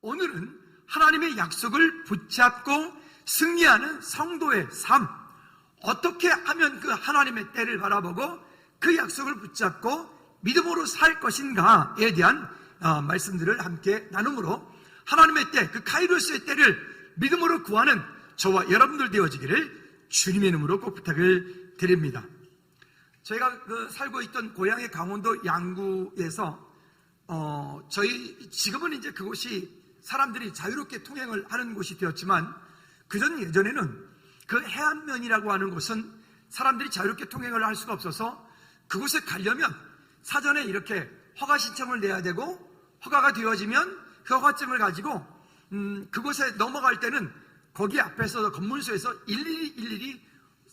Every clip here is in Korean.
오늘은 하나님의 약속을 붙잡고 승리하는 성도의 삶, 어떻게 하면 그 하나님의 때를 바라보고 그 약속을 붙잡고 믿음으로 살 것인가에 대한 말씀들을 함께 나눔으로 하나님의 때, 그 카이로스의 때를 믿음으로 구하는 저와 여러분들 되어지기를 주님의 이름으로 꼭 부탁을 드립니다. 저희가 살고 있던 고향의 강원도 양구에서 저희 지금은 이제 그곳이 사람들이 자유롭게 통행을 하는 곳이 되었지만, 그전 예전에는 그 해안면이라고 하는 곳은 사람들이 자유롭게 통행을 할 수가 없어서 그곳에 가려면 사전에 이렇게 허가 신청을 내야 되고, 허가가 되어지면 그 허가증을 가지고 그곳에 넘어갈 때는 거기 앞에서 건물소에서 일일이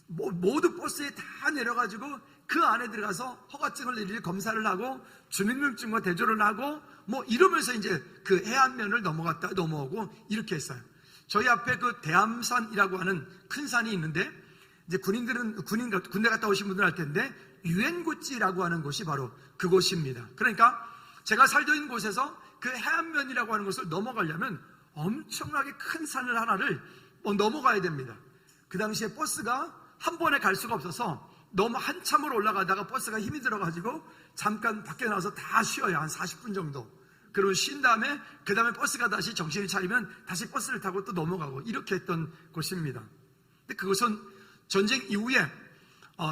모두 버스에 다 내려가지고 그 안에 들어가서 허가증을 일일이 검사를 하고 주민등록증과 대조를 하고 이러면서 이제 그 해안면을 넘어갔다 넘어오고 이렇게 했어요. 저희 앞에 그 대암산이라고 하는 큰 산이 있는데, 이제 군인들은 군대 갔다 오신 분들 할 텐데, 유엔고찌라고 하는 곳이 바로 그곳입니다. 그러니까 제가 살던 있는 곳에서 그 해안면이라고 하는 곳을 넘어가려면 엄청나게 큰 산을 하나를 넘어가야 됩니다. 그 당시에 버스가 한 번에 갈 수가 없어서 너무 한참을 올라가다가 버스가 힘이 들어가지고 잠깐 밖에 나와서 다 쉬어요. 한 40분 정도. 그리고 쉰 다음에 그 다음에 버스가 다시 정신을 차리면 다시 버스를 타고 또 넘어가고 이렇게 했던 곳입니다. 근데 그것은 전쟁 이후에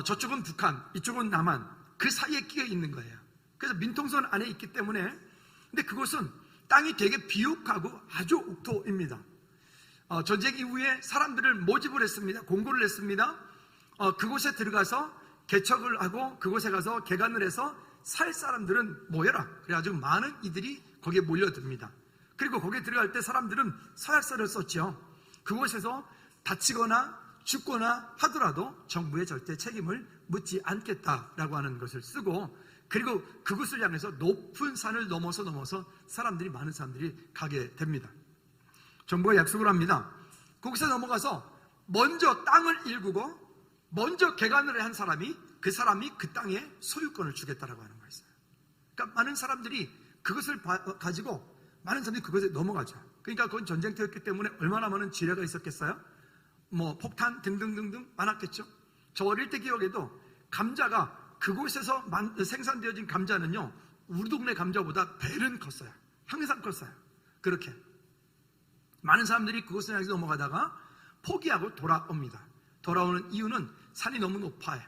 저쪽은 북한, 이쪽은 남한, 그 사이에 끼어 있는 거예요. 그래서 민통선 안에 있기 때문에. 근데 그곳은 땅이 되게 비옥하고 아주 옥토입니다. 전쟁 이후에 사람들을 모집을 했습니다. 공고를 했습니다. 그곳에 들어가서 개척을 하고 그곳에 가서 개간을 해서 살 사람들은 모여라. 그래가지고 많은 이들이 거기에 몰려듭니다. 그리고 거기에 들어갈 때 사람들은 서약서를 썼죠. 그곳에서 다치거나 죽거나 하더라도 정부에 절대 책임을 묻지 않겠다라고 하는 것을 쓰고, 그리고 그곳을 향해서 높은 산을 넘어서 많은 사람들이 가게 됩니다. 정부가 약속을 합니다. 거기서 넘어가서 먼저 땅을 일구고 먼저 개간을 한 사람이 그 땅에 소유권을 주겠다라고 하는 거였어요. 그러니까 많은 사람들이 그것을 가지고 많은 사람들이 그것에 넘어가죠. 그러니까 그건 전쟁터였기 때문에 얼마나 많은 지뢰가 있었겠어요? 폭탄 등등등등 많았겠죠. 저 어릴 때 기억에도 감자가 그곳에서 생산되어진 감자는요, 우리 동네 감자보다 배는 컸어요. 항상 컸어요. 그렇게 많은 사람들이 그곳을 향해서 넘어가다가 포기하고 돌아옵니다. 돌아오는 이유는 산이 너무 높아요.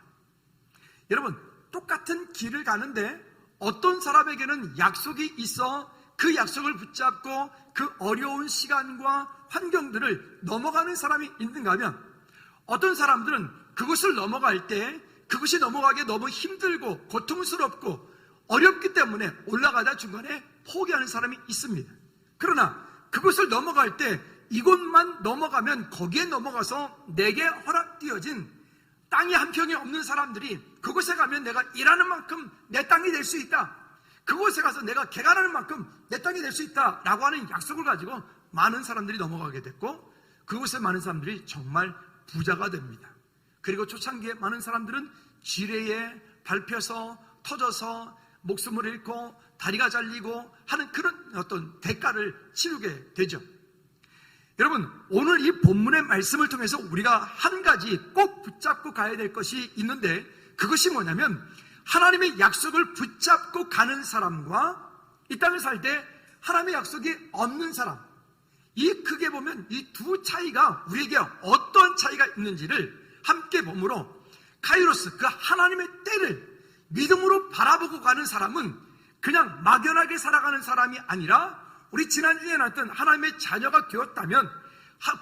여러분, 똑같은 길을 가는데 어떤 사람에게는 약속이 있어 그 약속을 붙잡고 그 어려운 시간과 환경들을 넘어가는 사람이 있는가 하면, 어떤 사람들은 그곳을 넘어갈 때 그것이 넘어가기 너무 힘들고 고통스럽고 어렵기 때문에 올라가다 중간에 포기하는 사람이 있습니다. 그러나 그곳을 넘어갈 때 이곳만 넘어가면 거기에 넘어가서 내게 허락되어진 땅이 한 평이 없는 사람들이 그곳에 가면 내가 일하는 만큼 내 땅이 될 수 있다. 그곳에 가서 내가 개간하는 만큼 내 땅이 될 수 있다 라고 하는 약속을 가지고 많은 사람들이 넘어가게 됐고, 그곳에 많은 사람들이 정말 부자가 됩니다. 그리고 초창기에 많은 사람들은 지뢰에 밟혀서 터져서 목숨을 잃고 다리가 잘리고 하는 그런 어떤 대가를 치르게 되죠. 여러분, 오늘 이 본문의 말씀을 통해서 우리가 한 가지 꼭 붙잡고 가야 될 것이 있는데, 그것이 뭐냐면 하나님의 약속을 붙잡고 가는 사람과 이 땅을 살 때 하나님의 약속이 없는 사람, 이 크게 보면 이 두 차이가 우리에게 어떤 차이가 있는지를 함께 보므로, 카이로스, 그 하나님의 때를 믿음으로 바라보고 가는 사람은 그냥 막연하게 살아가는 사람이 아니라, 우리 지난주에 나왔던 하나님의 자녀가 되었다면,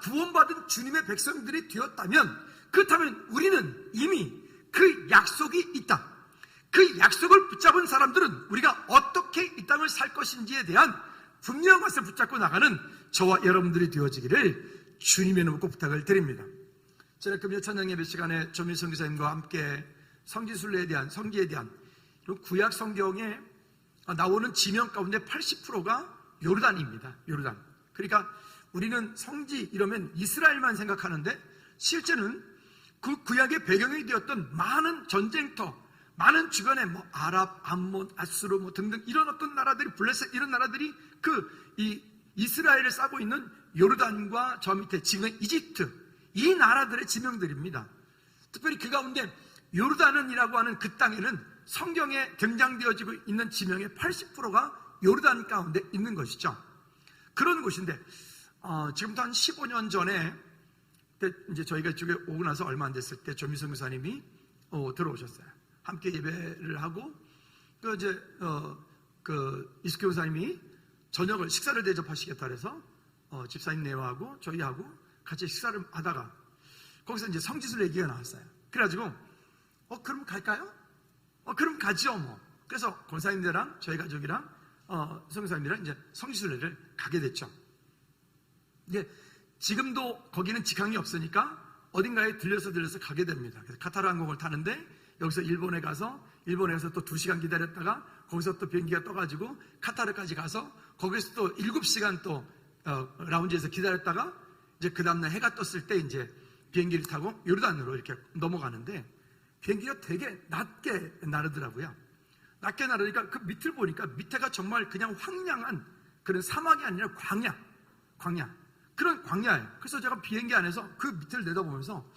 구원받은 주님의 백성들이 되었다면, 그렇다면 우리는 이미 그 약속이 있다. 그 약속을 붙잡은 사람들은 우리가 어떻게 이 땅을 살 것인지에 대한 분명한 것을 붙잡고 나가는 저와 여러분들이 되어지기를 주님의 이름으로 부탁을 드립니다. 저는 금요 찬양 예배 시간에 조민성 기사님과 함께 성지순례에 대한, 성지에 대한 구약 성경에 나오는 지명 가운데 80%가 요르단입니다. 요르단. 그러니까 우리는 성지 이러면 이스라엘만 생각하는데, 실제는 그 구약의 배경이 되었던 많은 전쟁터, 많은 주변에 아랍, 암몬, 아수르 등등 이런 어떤 나라들이, 블레셋 이런 나라들이 이 이스라엘을 싸고 있는 요르단과 저 밑에 지금 이집트, 이 나라들의 지명들입니다. 특별히 그 가운데 요르단이라고 하는 그 땅에는 성경에 등장되어지고 있는 지명의 80%가 요르단 가운데 있는 것이죠. 그런 곳인데 지금부터 한 15년 전에 이제 저희가 이쪽에 오고 나서 얼마 안 됐을 때 조미성 교사님이 들어오셨어요. 함께 예배를 하고 이숙교 교사님이 저녁을 식사를 대접하시겠다 그래서 집사님 네와하고 저희하고 같이 식사를 하다가 거기서 이제 성지순례 얘기가 나왔어요. 그래가지고 그럼 갈까요? 그럼 가죠 뭐. 그래서 권사님들랑 저희 가족이랑 성교사님이랑 이제 성지순례를 가게 됐죠. 이게 지금도 거기는 직항이 없으니까 어딘가에 들려서 가게 됩니다. 그래서 카타르 항공을 타는데 여기서 일본에 가서 또 2시간 기다렸다가 거기서 또 비행기가 떠가지고 카타르까지 가서 거기서 또 7시간 또 라운지에서 기다렸다가 이제 그 다음날 해가 떴을 때 이제 비행기를 타고 요르단으로 이렇게 넘어가는데 비행기가 되게 낮게 나르더라고요. 낮게 나르니까 그 밑을 보니까 밑에가 정말 그냥 황량한 그런 사막이 아니라 광야. 그런 광야예요. 그래서 제가 비행기 안에서 그 밑을 내다보면서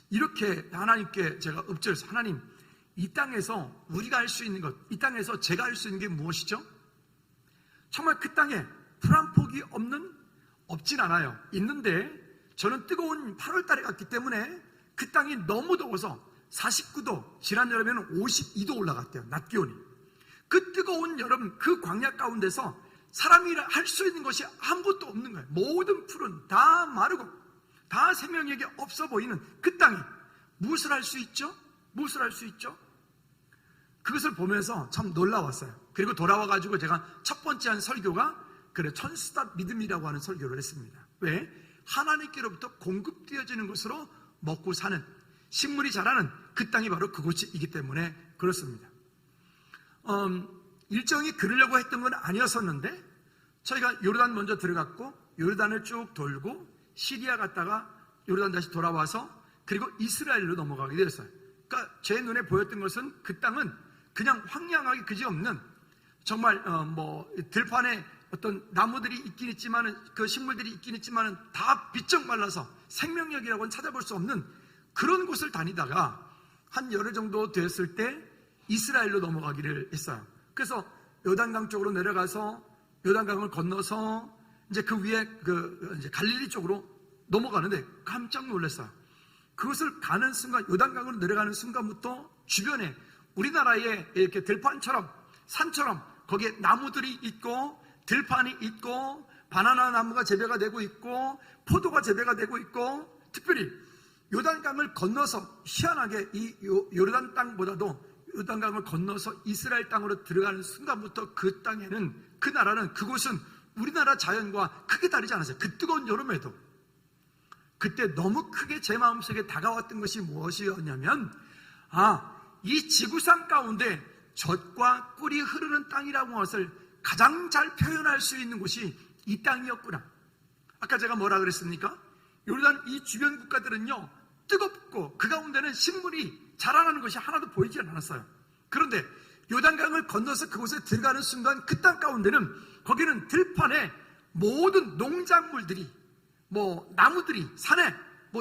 이렇게 하나님께 제가 읊조려서 하나님, 이 땅에서 우리가 할 수 있는 것, 이 땅에서 제가 할 수 있는 게 무엇이죠? 정말 그 땅에 불 한 폭이 없진 않아요. 있는데 저는 뜨거운 8월 달에 갔기 때문에 그 땅이 너무 더워서 49도, 지난 여름에는 52도 올라갔대요. 낮 기온이. 그 뜨거운 여름, 그 광야 가운데서 사람이 할 수 있는 것이 아무것도 없는 거예요. 모든 풀은 다 마르고 다 생명력이 없어 보이는 그 땅이 무엇을 할 수 있죠? 그것을 보면서 참 놀라웠어요. 그리고 돌아와가지고 제가 첫 번째 한 설교가 천스타 믿음이라고 하는 설교를 했습니다. 왜? 하나님께로부터 공급되어지는 것으로 먹고 사는 식물이 자라는 그 땅이 바로 그곳이기 때문에 그렇습니다. 일정이 그러려고 했던 건 아니었었는데 저희가 요르단 먼저 들어갔고 요르단을 쭉 돌고 시리아 갔다가 요르단 다시 돌아와서 그리고 이스라엘로 넘어가게 되었어요. 그러니까 제 눈에 보였던 것은 그 땅은 그냥 황량하게 그지없는 정말 들판에 어떤 나무들이 있긴 있지만은 그 식물들이 있긴 있지만은 다 비쩍 말라서 생명력이라고는 찾아볼 수 없는 그런 곳을 다니다가 한 열흘 정도 되었을 때 이스라엘로 넘어가기를 했어요. 그래서 요단강 쪽으로 내려가서 요단강을 건너서 이제 그 위에 이제 갈릴리 쪽으로 넘어가는데 깜짝 놀랐어요. 그것을 가는 순간, 요단강으로 내려가는 순간부터 주변에 우리나라의 이렇게 들판처럼 산처럼 거기에 나무들이 있고 들판이 있고 바나나 나무가 재배가 되고 있고 포도가 재배가 되고 있고 특별히 요단강을 건너서 희한하게 이 요르단 땅보다도 요단강을 건너서 이스라엘 땅으로 들어가는 순간부터 그 땅에는 그 나라는 그곳은 우리나라 자연과 크게 다르지 않았어요. 그 뜨거운 여름에도. 그때 너무 크게 제 마음속에 다가왔던 것이 무엇이었냐면 이 지구상 가운데 젖과 꿀이 흐르는 땅이라고 하는 것을 가장 잘 표현할 수 있는 곳이 이 땅이었구나. 아까 제가 뭐라 그랬습니까? 요르단 이 주변 국가들은요 뜨겁고 그 가운데는 식물이 자라나는 것이 하나도 보이지 않았어요. 그런데 요단강을 건너서 그곳에 들어가는 순간 그 땅 가운데는 거기는 들판에 모든 농작물들이 나무들이 산에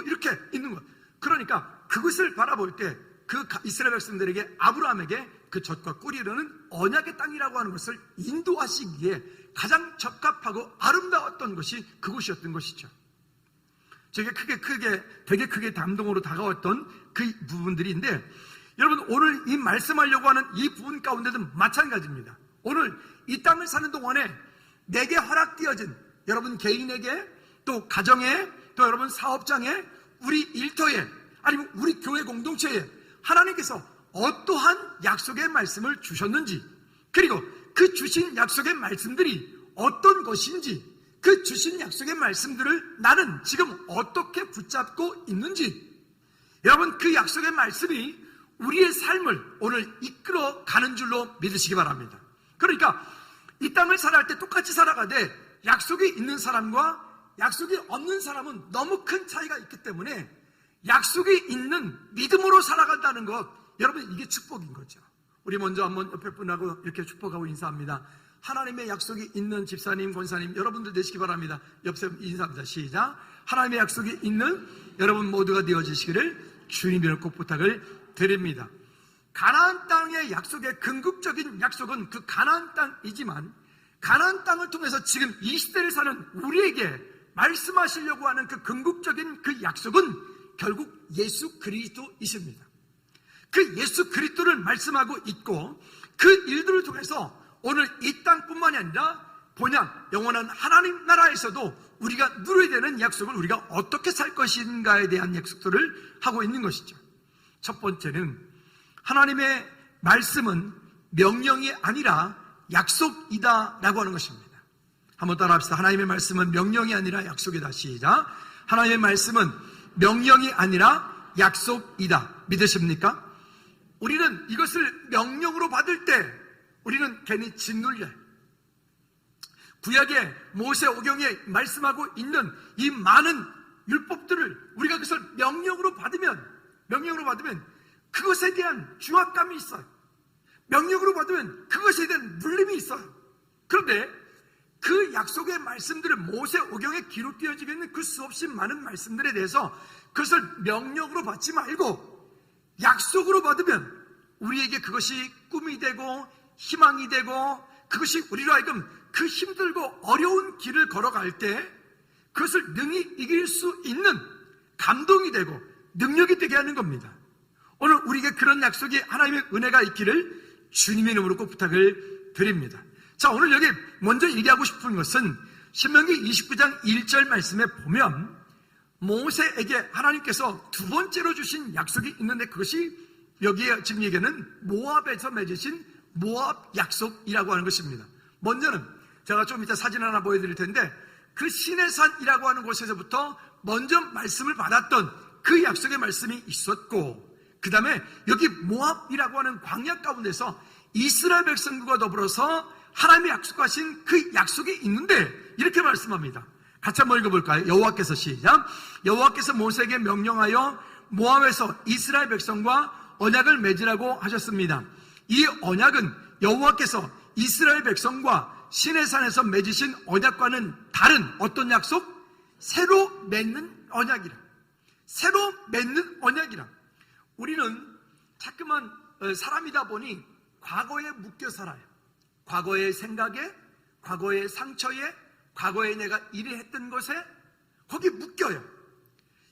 이렇게 있는 것. 그러니까 그것을 바라볼 때 그 이스라엘 백성들에게 아브라함에게 그 젖과 꿀이 흐르는 언약의 땅이라고 하는 것을 인도하시기에 가장 적합하고 아름다웠던 것이 그곳이었던 것이죠. 되게 크게 감동으로 다가왔던 그 부분들인데 여러분 오늘 이 말씀하려고 하는 이 부분 가운데도 마찬가지입니다. 오늘 이 땅을 사는 동안에 내게 허락되어진 여러분 개인에게 또 가정에 또 여러분 사업장에 우리 일터에 아니면 우리 교회 공동체에 하나님께서 어떠한 약속의 말씀을 주셨는지 그리고 그 주신 약속의 말씀들이 어떤 것인지 그 주신 약속의 말씀들을 나는 지금 어떻게 붙잡고 있는지 여러분 그 약속의 말씀이 우리의 삶을 오늘 이끌어 가는 줄로 믿으시기 바랍니다. 그러니까 이 땅을 살아갈 때 똑같이 살아가되 약속이 있는 사람과 약속이 없는 사람은 너무 큰 차이가 있기 때문에 약속이 있는 믿음으로 살아간다는 것 여러분 이게 축복인 거죠. 우리 먼저 한번 옆에 분하고 이렇게 축복하고 인사합니다. 하나님의 약속이 있는 집사님, 권사님 여러분들 되시기 바랍니다. 옆에 인사합니다. 시작. 하나님의 약속이 있는 여러분 모두가 되어주시기를 주님을 꼭 부탁을 드립니다. 가나안 땅의 약속의 궁극적인 약속은 그 가나안 땅이지만, 가나안 땅을 통해서 지금 이 시대를 사는 우리에게 말씀하시려고 하는 그 궁극적인 그 약속은 결국 예수 그리스도이십니다. 그 예수 그리스도를 말씀하고 있고, 그 일들을 통해서 오늘 이 땅뿐만이 아니라 본향 영원한 하나님 나라에서도 우리가 누려야 되는 약속을 우리가 어떻게 살 것인가에 대한 약속들을 하고 있는 것이죠. 첫 번째는 하나님의 말씀은 명령이 아니라 약속이다 라고 하는 것입니다. 한번 따라 합시다. 하나님의 말씀은 명령이 아니라 약속이다. 시작. 하나님의 말씀은 명령이 아니라 약속이다. 믿으십니까? 우리는 이것을 명령으로 받을 때 우리는 괜히 짓눌려요. 구약의 모세오경에 말씀하고 있는 이 많은 율법들을 우리가 그것을 명령으로 받으면 그것에 대한 중압감이 있어요. 명령으로 받으면 그것에 대한 눌림이 있어요. 그런데 그 약속의 말씀들을 모세오경에 기록되어지고 있는 그 수없이 많은 말씀들에 대해서 그것을 명령으로 받지 말고 약속으로 받으면 우리에게 그것이 꿈이 되고 희망이 되고, 그것이 우리로 하여금 그 힘들고 어려운 길을 걸어갈 때 그것을 능히 이길 수 있는 감동이 되고 능력이 되게 하는 겁니다. 오늘 우리에게 그런 약속이 하나님의 은혜가 있기를 주님의 이름으로 꼭 부탁을 드립니다. 자, 오늘 여기 먼저 얘기하고 싶은 것은 신명기 29장 1절 말씀에 보면 모세에게 하나님께서 두 번째로 주신 약속이 있는데, 그것이 여기에 지금 얘기하는 모압에서 맺으신 모압 약속이라고 하는 것입니다. 먼저는 제가 좀 이따 사진 하나 보여드릴 텐데, 그 시내산이라고 하는 곳에서부터 먼저 말씀을 받았던 그 약속의 말씀이 있었고, 그 다음에 여기 모압이라고 하는 광야 가운데서 이스라엘 백성들과 더불어서 하나님이 약속하신 그 약속이 있는데, 이렇게 말씀합니다. 같이 한번 읽어볼까요? 여호와께서 시작. 여호와께서 모세에게 명령하여 모압에서 이스라엘 백성과 언약을 맺으라고 하셨습니다. 이 언약은 여호와께서 이스라엘 백성과 시내산에서 맺으신 언약과는 다른 어떤 약속? 새로 맺는 언약이라. 새로 맺는 언약이라. 우리는 자꾸만 사람이다 보니 과거에 묶여 살아요. 과거의 생각에, 과거의 상처에, 과거에 내가 일을 했던 것에 거기 묶여요.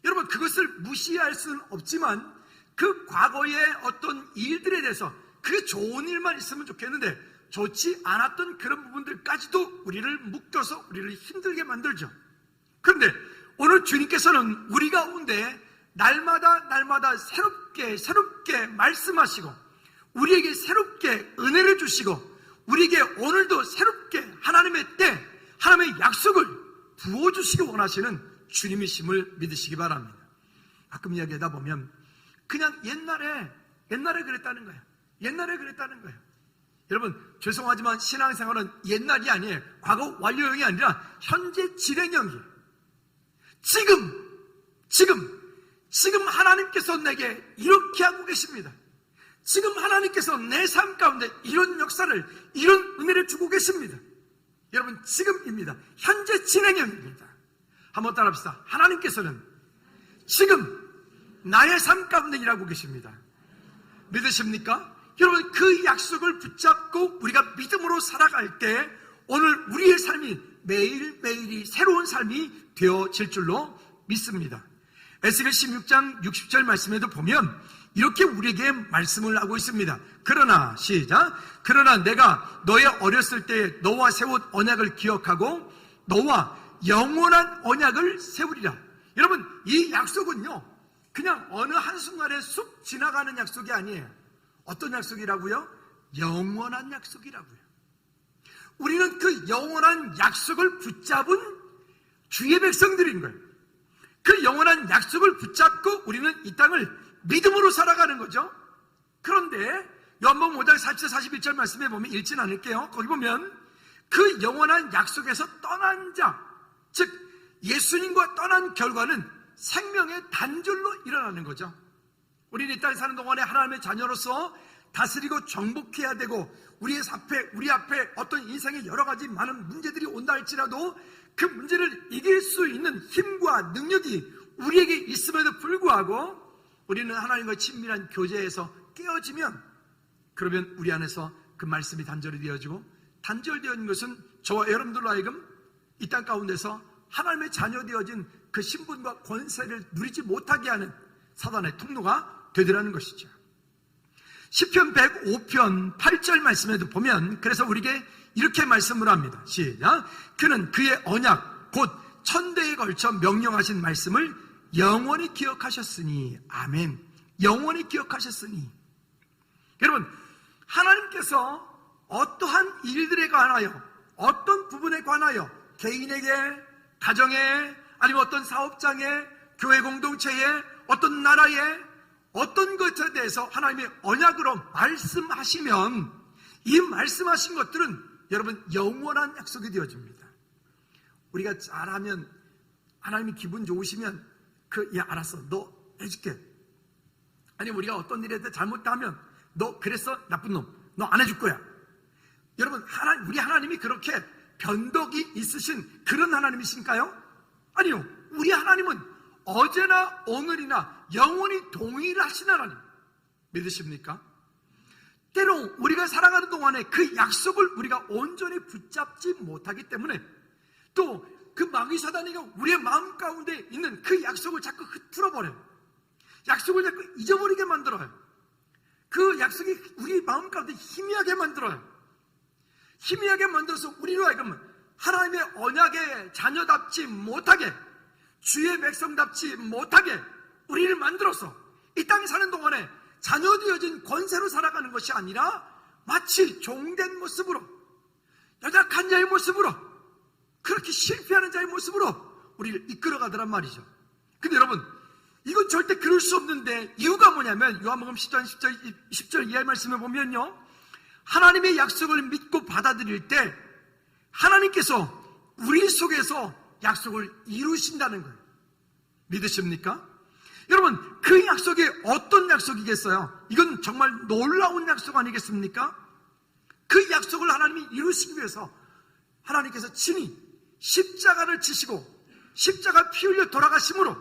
여러분, 그것을 무시할 수는 없지만 그 과거의 어떤 일들에 대해서 그게 좋은 일만 있으면 좋겠는데 좋지 않았던 그런 부분들까지도 우리를 묶여서 우리를 힘들게 만들죠. 그런데 오늘 주님께서는 우리 가운데 날마다 새롭게 말씀하시고 우리에게 새롭게 은혜를 주시고 우리에게 오늘도 새롭게 하나님의 때, 하나님의 약속을 부어주시기 원하시는 주님이심을 믿으시기 바랍니다. 가끔 이야기하다 보면 그냥 옛날에 그랬다는 거예요. 옛날에 그랬다는 거예요. 여러분, 죄송하지만 신앙생활은 옛날이 아니에요. 과거 완료형이 아니라 현재 진행형이에요. 지금 하나님께서 내게 이렇게 하고 계십니다. 지금 하나님께서 내 삶 가운데 이런 역사를, 이런 은혜를 주고 계십니다. 여러분, 지금입니다. 현재 진행형입니다. 한번 따라합시다. 하나님께서는 지금 나의 삶 가운데 일하고 계십니다. 믿으십니까? 여러분, 그 약속을 붙잡고 우리가 믿음으로 살아갈 때 오늘 우리의 삶이 매일매일이 새로운 삶이 되어질 줄로 믿습니다. 에스겔 16장 60절 말씀에도 보면 이렇게 우리에게 말씀을 하고 있습니다. 그러나 시작. 그러나 내가 너의 어렸을 때 너와 세운 언약을 기억하고 너와 영원한 언약을 세우리라. 여러분, 이 약속은요 그냥 어느 한순간에 쑥 지나가는 약속이 아니에요. 어떤 약속이라고요? 영원한 약속이라고요. 우리는 그 영원한 약속을 붙잡은 주의 백성들인 거예요. 그 영원한 약속을 붙잡고 우리는 이 땅을 믿음으로 살아가는 거죠. 그런데 요한복음 5장 40절 41절 말씀에 보면 읽진 않을게요. 거기 보면 그 영원한 약속에서 떠난 자, 즉 예수님과 떠난 결과는 생명의 단절로 일어나는 거죠. 우리는 이 땅에 사는 동안에 하나님의 자녀로서 다스리고 정복해야 되고 우리 앞에 어떤 인생의 여러 가지 많은 문제들이 온다 할지라도 그 문제를 이길 수 있는 힘과 능력이 우리에게 있음에도 불구하고 우리는 하나님과 친밀한 교제에서 깨어지면, 그러면 우리 안에서 그 말씀이 단절이 되어지고, 단절되어 있는 것은 저와 여러분들로 하여금 이 땅 가운데서 하나님의 자녀 되어진 그 신분과 권세를 누리지 못하게 하는 사단의 통로가 되더라는 것이죠. 시편 105편 8절 말씀에도 보면, 그래서 우리에게 이렇게 말씀을 합니다. 시작. 그는 그의 언약 곧 천대에 걸쳐 명령하신 말씀을 영원히 기억하셨으니. 아멘. 영원히 기억하셨으니. 여러분, 하나님께서 어떠한 일들에 관하여, 어떤 부분에 관하여, 개인에게, 가정에, 아니면 어떤 사업장에, 교회 공동체에, 어떤 나라에, 어떤 것에 대해서 하나님의 언약으로 말씀하시면 이 말씀하신 것들은 여러분 영원한 약속이 되어집니다. 우리가 잘하면, 하나님이 기분 좋으시면 야 알았어, 너 해줄게. 아니면 우리가 어떤 일에 대해 잘못하면 너 그랬어, 나쁜 놈, 너 안 해줄 거야. 여러분, 우리 하나님이 그렇게 변덕이 있으신 그런 하나님이신가요? 아니요. 우리 하나님은 어제나 오늘이나 영원히 동일하신 하나님. 믿으십니까? 때로 우리가 살아가는 동안에 그 약속을 우리가 온전히 붙잡지 못하기 때문에, 또 그 마귀 사단이가 우리의 마음 가운데 있는 그 약속을 자꾸 흐트러버려요. 약속을 자꾸 잊어버리게 만들어요. 그 약속이 우리 마음 가운데 희미하게 만들어요. 희미하게 만들어서 우리로 하여금 하나님의 언약의 자녀답지 못하게, 주의 백성답지 못하게 우리를 만들어서 이 땅에 사는 동안에 자녀 되어진 권세로 살아가는 것이 아니라 마치 종된 모습으로, 연약한 자의 모습으로, 그렇게 실패하는 자의 모습으로 우리를 이끌어가더란 말이죠. 근데 여러분, 이건 절대 그럴 수 없는데, 이유가 뭐냐면 요한복음 10절 이하의 말씀에 보면요, 하나님의 약속을 믿고 받아들일 때 하나님께서 우리 속에서 약속을 이루신다는 거예요. 믿으십니까? 여러분, 그 약속이 어떤 약속이겠어요? 이건 정말 놀라운 약속 아니겠습니까? 그 약속을 하나님이 이루시기 위해서 하나님께서 친히 십자가를 지시고 십자가 피 흘려 돌아가심으로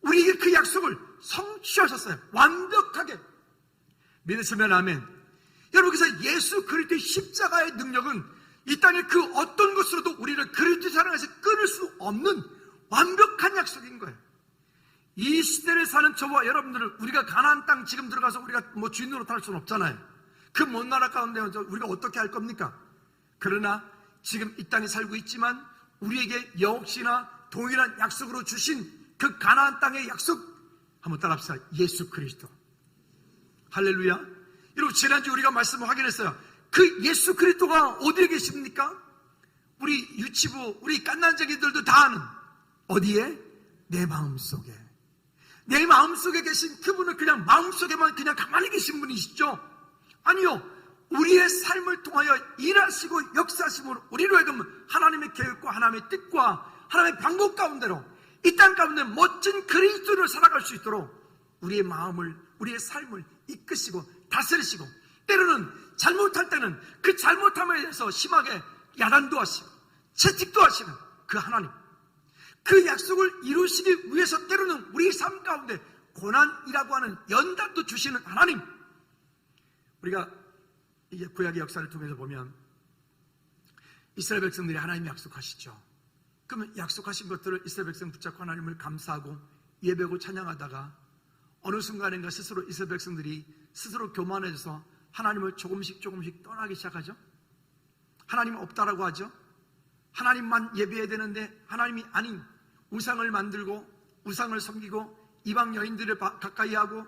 우리에게 그 약속을 성취하셨어요. 완벽하게. 믿으시면 아멘. 여러분, 그래서 예수 그리스도의 십자가의 능력은 이 땅의 그 어떤 것으로도 우리를 그리스도의 사랑에서 끊을 수 없는 완벽한 약속인 거예요. 이 시대를 사는 저와 여러분들은 우리가 가나안 땅 지금 들어가서 우리가 뭐 주인 노릇할 수는 없잖아요. 그 먼 나라 가운데 우리가 어떻게 할 겁니까? 그러나 지금 이 땅에 살고 있지만 우리에게 역시나 동일한 약속으로 주신 그 가나안 땅의 약속, 한번 따라합시다. 예수 그리스도. 할렐루야. 여러분, 지난주 우리가 말씀을 확인했어요. 그 예수 그리스도가 어디에 계십니까? 우리 유치부, 우리 갓난쟁이들도 다 아는, 어디에? 내 마음속에. 내 마음속에 계신 그분은 그냥 마음속에만 그냥 가만히 계신 분이시죠? 아니요. 우리의 삶을 통하여 일하시고 역사하심으로 우리로 하여금 하나님의 계획과 하나님의 뜻과 하나님의 방법 가운데로 이 땅 가운데 멋진 그리스도를 살아갈 수 있도록 우리의 마음을, 우리의 삶을 이끄시고 다스리시고, 때로는 잘못할 때는 그 잘못함에 대해서 심하게 야단도 하시고 채찍도 하시는 그 하나님, 그 약속을 이루시기 위해서 때로는 우리 삶 가운데 고난이라고 하는 연단도 주시는 하나님. 우리가 이게 구약의 역사를 통해서 보면 이스라엘 백성들이 하나님이 약속하시죠. 그러면 약속하신 것들을 이스라엘 백성 붙잡고 하나님을 감사하고 예배하고 찬양하다가 어느 순간인가 스스로 이스라엘 백성들이 스스로 교만해져서 하나님을 조금씩 떠나기 시작하죠. 하나님 없다라고 하죠. 하나님만 예배해야 되는데 하나님이 아닌 우상을 만들고 우상을 섬기고 이방 여인들을 가까이 하고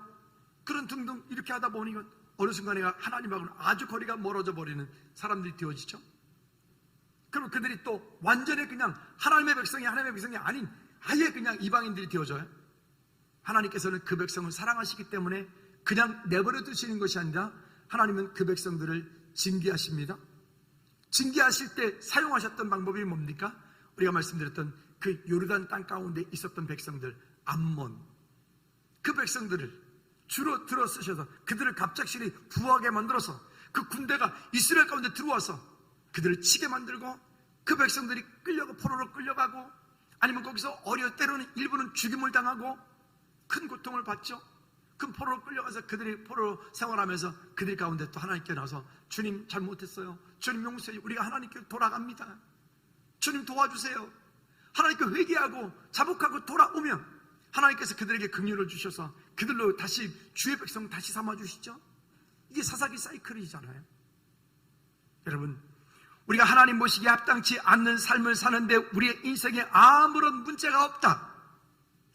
그런 등등 이렇게 하다 보니 어느 순간에 하나님하고는 아주 거리가 멀어져 버리는 사람들이 되어지죠. 그럼 그들이 또 완전히 그냥 하나님의 백성이 아닌 아예 그냥 이방인들이 되어져요. 하나님께서는 그 백성을 사랑하시기 때문에 그냥 내버려 두시는 것이 아니라 하나님은 그 백성들을 징계하십니다. 징계하실 때 사용하셨던 방법이 뭡니까? 우리가 말씀드렸던 그 요르단 땅 가운데 있었던 백성들, 암몬, 그 백성들을 주로 들어 쓰셔서 그들을 갑작스레 부하게 만들어서 그 군대가 이스라엘 가운데 들어와서 그들을 치게 만들고 그 백성들이 포로로 끌려가고 아니면 거기서 때로는 일부는 죽임을 당하고 큰 고통을 받죠. 큰 포로로 끌려가서 그들이 포로로 생활하면서 그들 가운데 또 하나님께 나와서 주님 잘못했어요. 주님 용서해. 우리가 하나님께 돌아갑니다. 주님 도와주세요. 하나님께 회개하고 자복하고 돌아오면 하나님께서 그들에게 긍휼을 주셔서 그들로 다시 주의 백성 다시 삼아주시죠. 이게 사사기 사이클이잖아요. 여러분, 우리가 하나님 보시기에 합당치 않는 삶을 사는데 우리의 인생에 아무런 문제가 없다.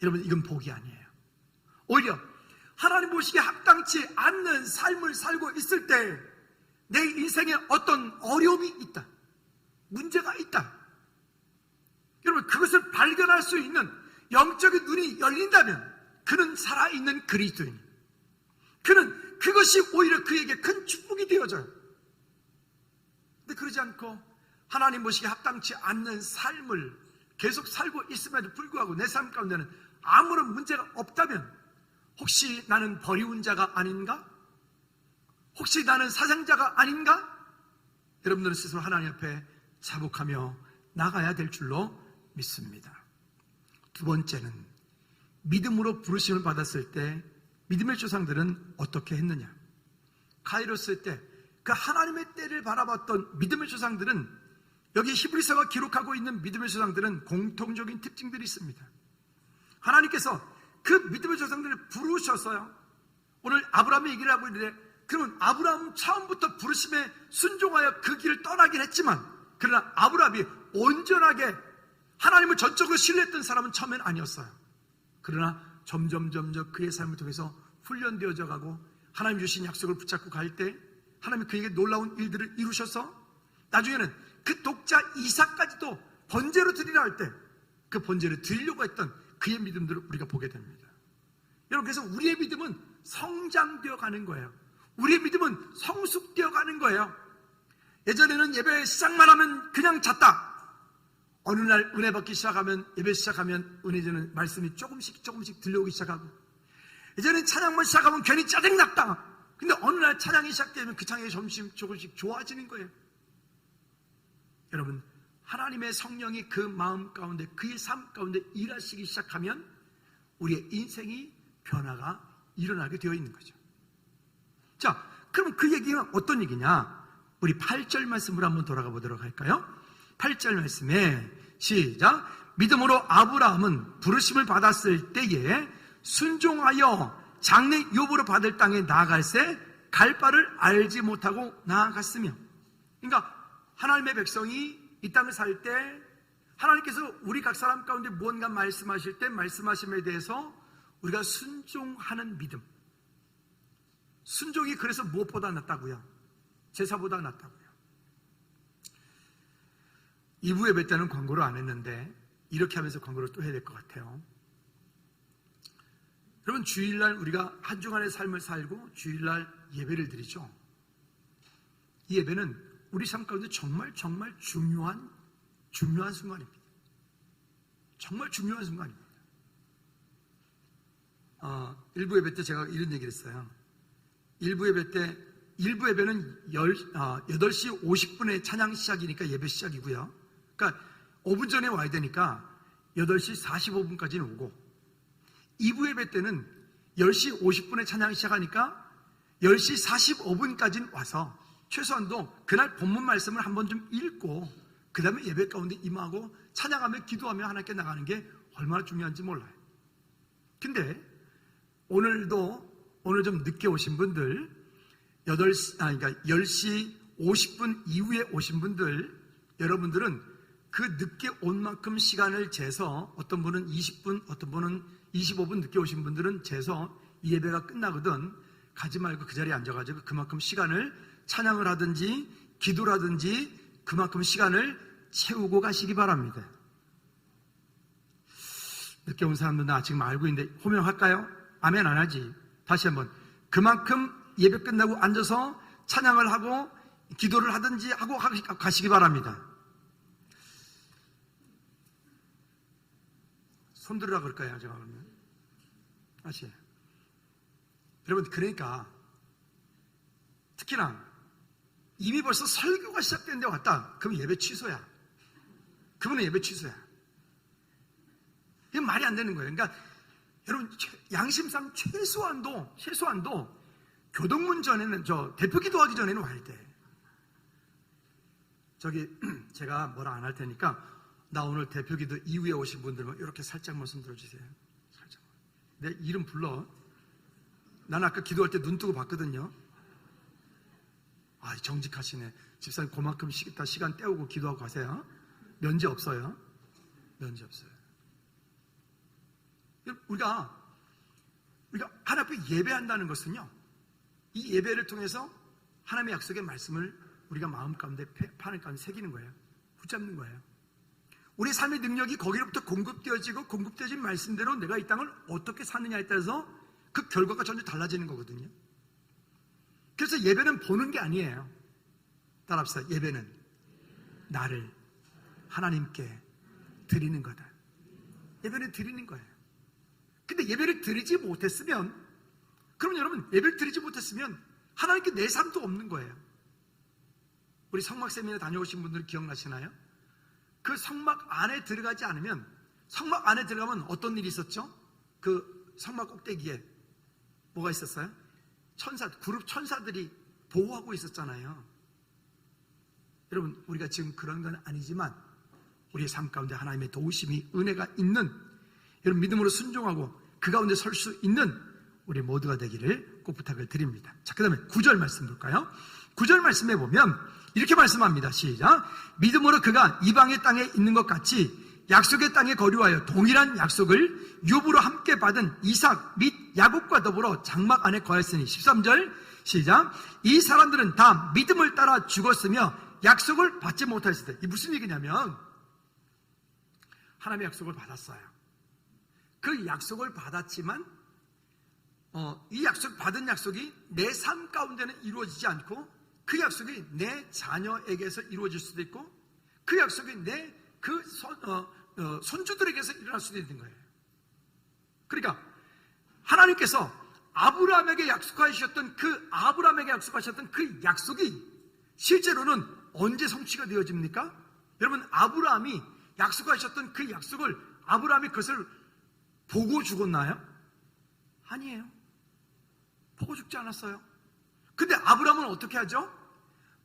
여러분, 이건 복이 아니에요. 오히려 하나님 보시기에 합당치 않는 삶을 살고 있을 때 내 인생에 어떤 어려움이 있다, 문제가 있다. 여러분, 그것을 발견할 수 있는 영적인 눈이 열린다면 그는 살아있는 그리스도인, 그는 그것이 오히려 그에게 큰 축복이 되어져요. 근데 그러지 않고 하나님 보시기에 합당치 않는 삶을 계속 살고 있음에도 불구하고 내 삶 가운데는 아무런 문제가 없다면 혹시 나는 버리운 자가 아닌가? 혹시 나는 사상자가 아닌가? 여러분들은 스스로 하나님 앞에 자복하며 나가야 될 줄로 믿습니다. 두 번째는 믿음으로 부르심을 받았을 때 믿음의 조상들은 어떻게 했느냐? 가이로스 때 그 하나님의 때를 바라봤던 믿음의 조상들은, 여기 히브리서가 기록하고 있는 믿음의 조상들은 공통적인 특징들이 있습니다. 하나님께서 그 믿음의 조상들을 부르셨어요. 오늘 아브라함의 얘기를 하고 있는데, 그러면 아브라함은 처음부터 부르심에 순종하여 그 길을 떠나긴 했지만, 그러나 아브라함이 온전하게 하나님을 전적으로 신뢰했던 사람은 처음엔 아니었어요. 그러나 점점 그의 삶을 통해서 훈련되어져 가고 하나님 주신 약속을 붙잡고 갈 때 하나님이 그에게 놀라운 일들을 이루셔서 나중에는 그 독자 이삭까지도 번제로 드리라 할 때 그 번제를 드리려고 했던 그의 믿음들을 우리가 보게 됩니다. 여러분, 그래서 우리의 믿음은 성장되어 가는 거예요. 우리의 믿음은 성숙되어 가는 거예요. 예전에는 예배 시작만 하면 그냥 잤다. 어느 날 은혜 받기 시작하면, 예배 시작하면 은혜주는 말씀이 조금씩 들려오기 시작하고, 예전엔 찬양만 시작하면 괜히 짜증났다. 근데 어느 날 찬양이 시작되면 그 찬양이 조금씩 좋아지는 거예요. 여러분, 하나님의 성령이 그 마음 가운데, 그의 삶 가운데 일하시기 시작하면 우리의 인생이 변화가 일어나게 되어 있는 거죠. 자, 그럼 그 얘기는 어떤 얘기냐? 우리 8절 말씀으로 한번 돌아가 보도록 할까요? 8절 말씀에 시작. 믿음으로 아브라함은 부르심을 받았을 때에 순종하여 장래 유업으로 받을 땅에 나아갈새 갈 바를 알지 못하고 나아갔으며. 그러니까 하나님의 백성이 이 땅을 살 때 하나님께서 우리 각 사람 가운데 무언가 말씀하실 때 말씀하심에 대해서 우리가 순종하는 믿음. 순종이 그래서 무엇보다 낫다고요? 제사보다 낫다고요. 2부 예배 때는 광고를 안 했는데 이렇게 하면서 광고를 또 해야 될 것 같아요. 여러분, 주일날 우리가 한 주간의 삶을 살고 주일날 예배를 드리죠. 이 예배는 우리 삶 가운데 정말 중요한 순간입니다. 정말 중요한 순간입니다. 일부 예배 때 제가 이런 얘기를 했어요. 일부 예배는 8시 50분에 찬양 시작이니까 예배 시작이고요. 그러니까 5분 전에 와야 되니까 8시 45분까지는 오고, 2부 예배 때는 10시 50분에 찬양이 시작하니까 10시 45분까지는 와서 최소한도 그날 본문 말씀을 한번 좀 읽고 그 다음에 예배 가운데 임하고 찬양하며 기도하며 하나님께 나가는 게 얼마나 중요한지 몰라요. 근데 오늘 좀 늦게 오신 분들, 10시 50분 이후에 오신 분들, 여러분들은 그 늦게 온 만큼 시간을 재서, 어떤 분은 20분, 어떤 분은 25분 늦게 오신 분들은 재서 이 예배가 끝나거든 가지 말고 그 자리에 앉아가지고 그만큼 시간을 찬양을 하든지 기도를 하든지 그만큼 시간을 채우고 가시기 바랍니다. 늦게 온 사람들은 나 지금 알고 있는데 호명할까요? 아멘 안 하지. 다시 한번, 그만큼 예배 끝나고 앉아서 찬양을 하고 기도를 하든지 하고 가시기 바랍니다. 손 들으라 그럴까요? 제가 그러면 다시. 여러분, 그러니까 특히나 이미 벌써 설교가 시작된 데 왔다. 그럼 예배 취소야. 그분은 예배 취소야. 이건 말이 안 되는 거예요. 그러니까 여러분, 양심상 최소한도 교동문 전에는, 대표 기도하기 전에는 와야 돼. 제가 뭐라 안 할 테니까 나 오늘 대표 기도 이후에 오신 분들은 이렇게 살짝 말씀 들어주세요. 살짝. 내 이름 불러. 난 아까 기도할 때 눈 뜨고 봤거든요. 아, 정직하시네. 집사님 그만큼 시간 때우고 기도하고 가세요. 면제 없어요. 면제 없어요. 우리가 하나님 앞에 예배한다는 것은요, 이 예배를 통해서 하나님의 약속의 말씀을 우리가 마음 가운데, 판을 가운데 새기는 거예요. 붙잡는 거예요. 우리 삶의 능력이 거기로부터 공급되어진 말씀대로 내가 이 땅을 어떻게 사느냐에 따라서 그 결과가 전혀 달라지는 거거든요. 그래서 예배는 보는 게 아니에요. 따라합시다. 예배는 나를 하나님께 드리는 거다. 예배는 드리는 거예요. 근데 예배를 드리지 못했으면, 그럼 여러분, 예배를 드리지 못했으면 하나님께 내 삶도 없는 거예요. 우리 성막 세미나 다녀오신 분들 기억나시나요? 그 성막 안에 들어가지 않으면, 성막 안에 들어가면 어떤 일이 있었죠? 그 성막 꼭대기에 뭐가 있었어요? 그룹 천사들이 보호하고 있었잖아요. 여러분, 우리가 지금 그런 건 아니지만 우리의 삶 가운데 하나님의 도우심이, 은혜가 있는, 여러분 믿음으로 순종하고 그 가운데 설 수 있는 우리 모두가 되기를 꼭 부탁을 드립니다. 자, 그 다음에 9절 말씀 볼까요? 9절 말씀에 보면 이렇게 말씀합니다. 시작. 믿음으로 그가 이방의 땅에 있는 것 같이 약속의 땅에 거류하여 동일한 약속을 유부로 함께 받은 이삭 및 야곱과 더불어 장막 안에 거했으니. 13절 시작. 이 사람들은 다 믿음을 따라 죽었으며 약속을 받지 못했을 때. 이게 무슨 얘기냐면, 하나님의 약속을 받았어요. 그 약속을 받았지만 이 받은 약속이 내 삶 가운데는 이루어지지 않고, 그 약속이 내 자녀에게서 이루어질 수도 있고, 그 약속이 내 손주들에게서 일어날 수도 있는 거예요. 그러니까 하나님께서 아브라함에게 약속하셨던 그 약속이 실제로는 언제 성취가 되어집니까? 여러분, 아브라함이 약속하셨던 그 약속을, 아브라함이 그것을 보고 죽었나요? 아니에요. 보고 죽지 않았어요. 근데 아브라함은 어떻게 하죠?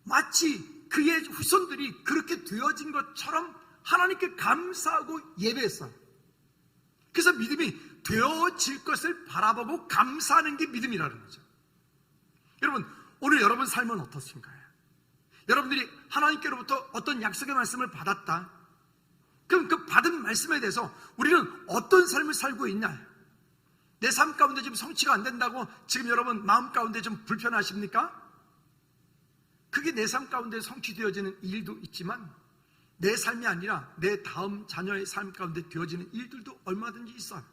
마치 그의 후손들이 그렇게 되어진 것처럼 하나님께 감사하고 예배했어요. 그래서 믿음이 되어질 것을 바라보고 감사하는 게 믿음이라는 거죠. 여러분, 오늘 여러분 삶은 어떻습니까? 여러분들이 하나님께로부터 어떤 약속의 말씀을 받았다. 그럼 그 받은 말씀에 대해서 우리는 어떤 삶을 살고 있냐? 내 삶 가운데 지금 성취가 안 된다고 지금 여러분 마음 가운데 좀 불편하십니까? 그게 내 삶 가운데 성취되어지는 일도 있지만, 내 삶이 아니라 내 다음 자녀의 삶 가운데 되어지는 일들도 얼마든지 있어요.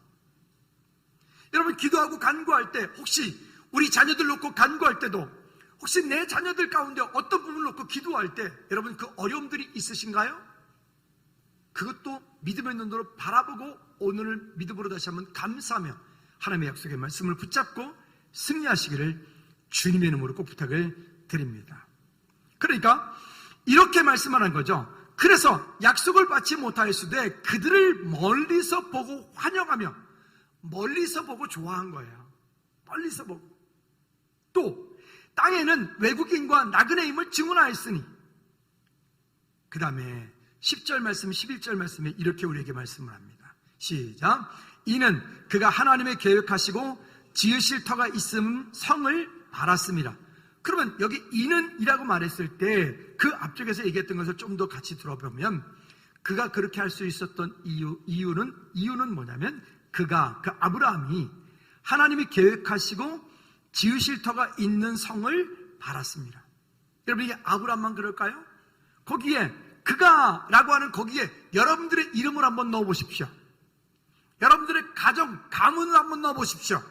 여러분, 기도하고 간구할 때, 혹시 우리 자녀들 놓고 간구할 때도, 혹시 내 자녀들 가운데 어떤 부분을 놓고 기도할 때 여러분 그 어려움들이 있으신가요? 그것도 믿음의 눈으로 바라보고 오늘을 믿음으로 다시 한번 감사하며 하나님의 약속의 말씀을 붙잡고 승리하시기를 주님의 이름으로 꼭 부탁을 드립니다. 그러니까 이렇게 말씀하는 거죠. 그래서 약속을 받지 못하였으되 그들을 멀리서 보고 환영하며, 멀리서 보고 좋아한 거예요. 멀리서 보고. 또 땅에는 외국인과 나그네임을 증언하였으니. 그 다음에 10절 말씀, 11절 말씀에 이렇게 우리에게 말씀을 합니다. 시작. 이는 그가 하나님의 계획하시고 지으실 터가 있음 성을 바랐습니다. 그러면 여기 이는 이라고 말했을 때 그 앞쪽에서 얘기했던 것을 좀 더 같이 들어보면, 그가 그렇게 할 수 있었던 이유는 뭐냐면, 그 아브라함이 하나님이 계획하시고 지으실 터가 있는 성을 바랐습니다. 여러분, 이게 아브라함만 그럴까요? 거기에 그가 라고 하는 거기에 여러분들의 이름을 한번 넣어보십시오. 여러분들의 가문을 한번 넣어보십시오.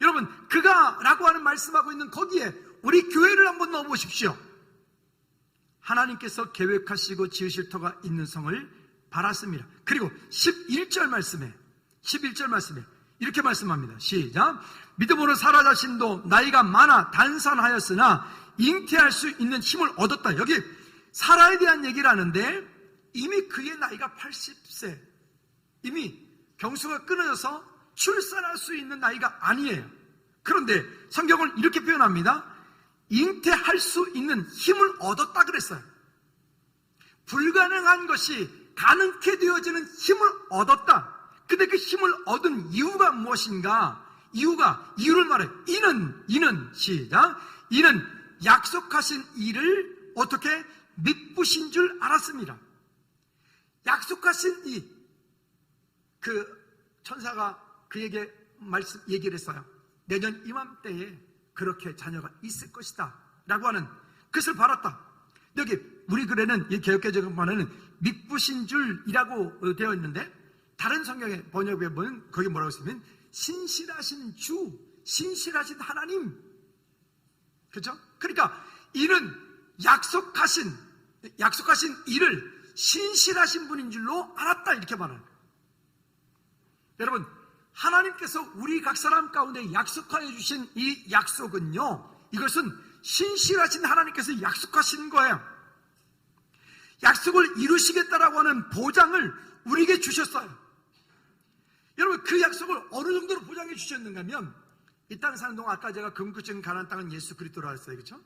여러분, 그가 라고 하는 말씀하고 있는 거기에 우리 교회를 한번 넣어보십시오. 하나님께서 계획하시고 지으실 터가 있는 성을 바랐습니다. 그리고 11절 말씀에 이렇게 말씀합니다. 시작. 믿음으로 사라 자신도 나이가 많아 단산하였으나 잉태할 수 있는 힘을 얻었다. 여기 사라에 대한 얘기를 하는데 이미 그의 나이가 80세, 이미 경수가 끊어져서 출산할 수 있는 나이가 아니에요. 그런데 성경은 이렇게 표현합니다. 잉태할 수 있는 힘을 얻었다 그랬어요. 불가능한 것이 가능케 되어지는 힘을 얻었다. 근데 그 힘을 얻은 이유가 무엇인가? 이유를 말해. 이는 시작. 이는 약속하신 일을 어떻게 믿으신 줄 알았습니다. 약속하신 그 천사가 그에게 얘기를 했어요. 내년 이맘때에 그렇게 자녀가 있을 것이다 라고 하는 그것을 바랐다. 여기 우리 글에는 이 개역개정판에는 믿으신 줄이라고 되어 있는데 다른 성경의 번역에 보면 거기 뭐라고 쓰면 신실하신 주, 신실하신 하나님, 그렇죠? 그러니까 이는 약속하신 일을 신실하신 분인 줄로 알았다 이렇게 말하는 거예요. 여러분, 하나님께서 우리 각 사람 가운데 약속하여 주신 이 약속은요, 이것은 신실하신 하나님께서 약속하신 거예요. 약속을 이루시겠다라고 하는 보장을 우리에게 주셨어요. 여러분, 그 약속을 어느 정도로 보장해 주셨는가 하면 이 땅 사는 동안 아까 제가 금구적인 가나안 땅은 예수 그리스도라 했어요. 그렇죠?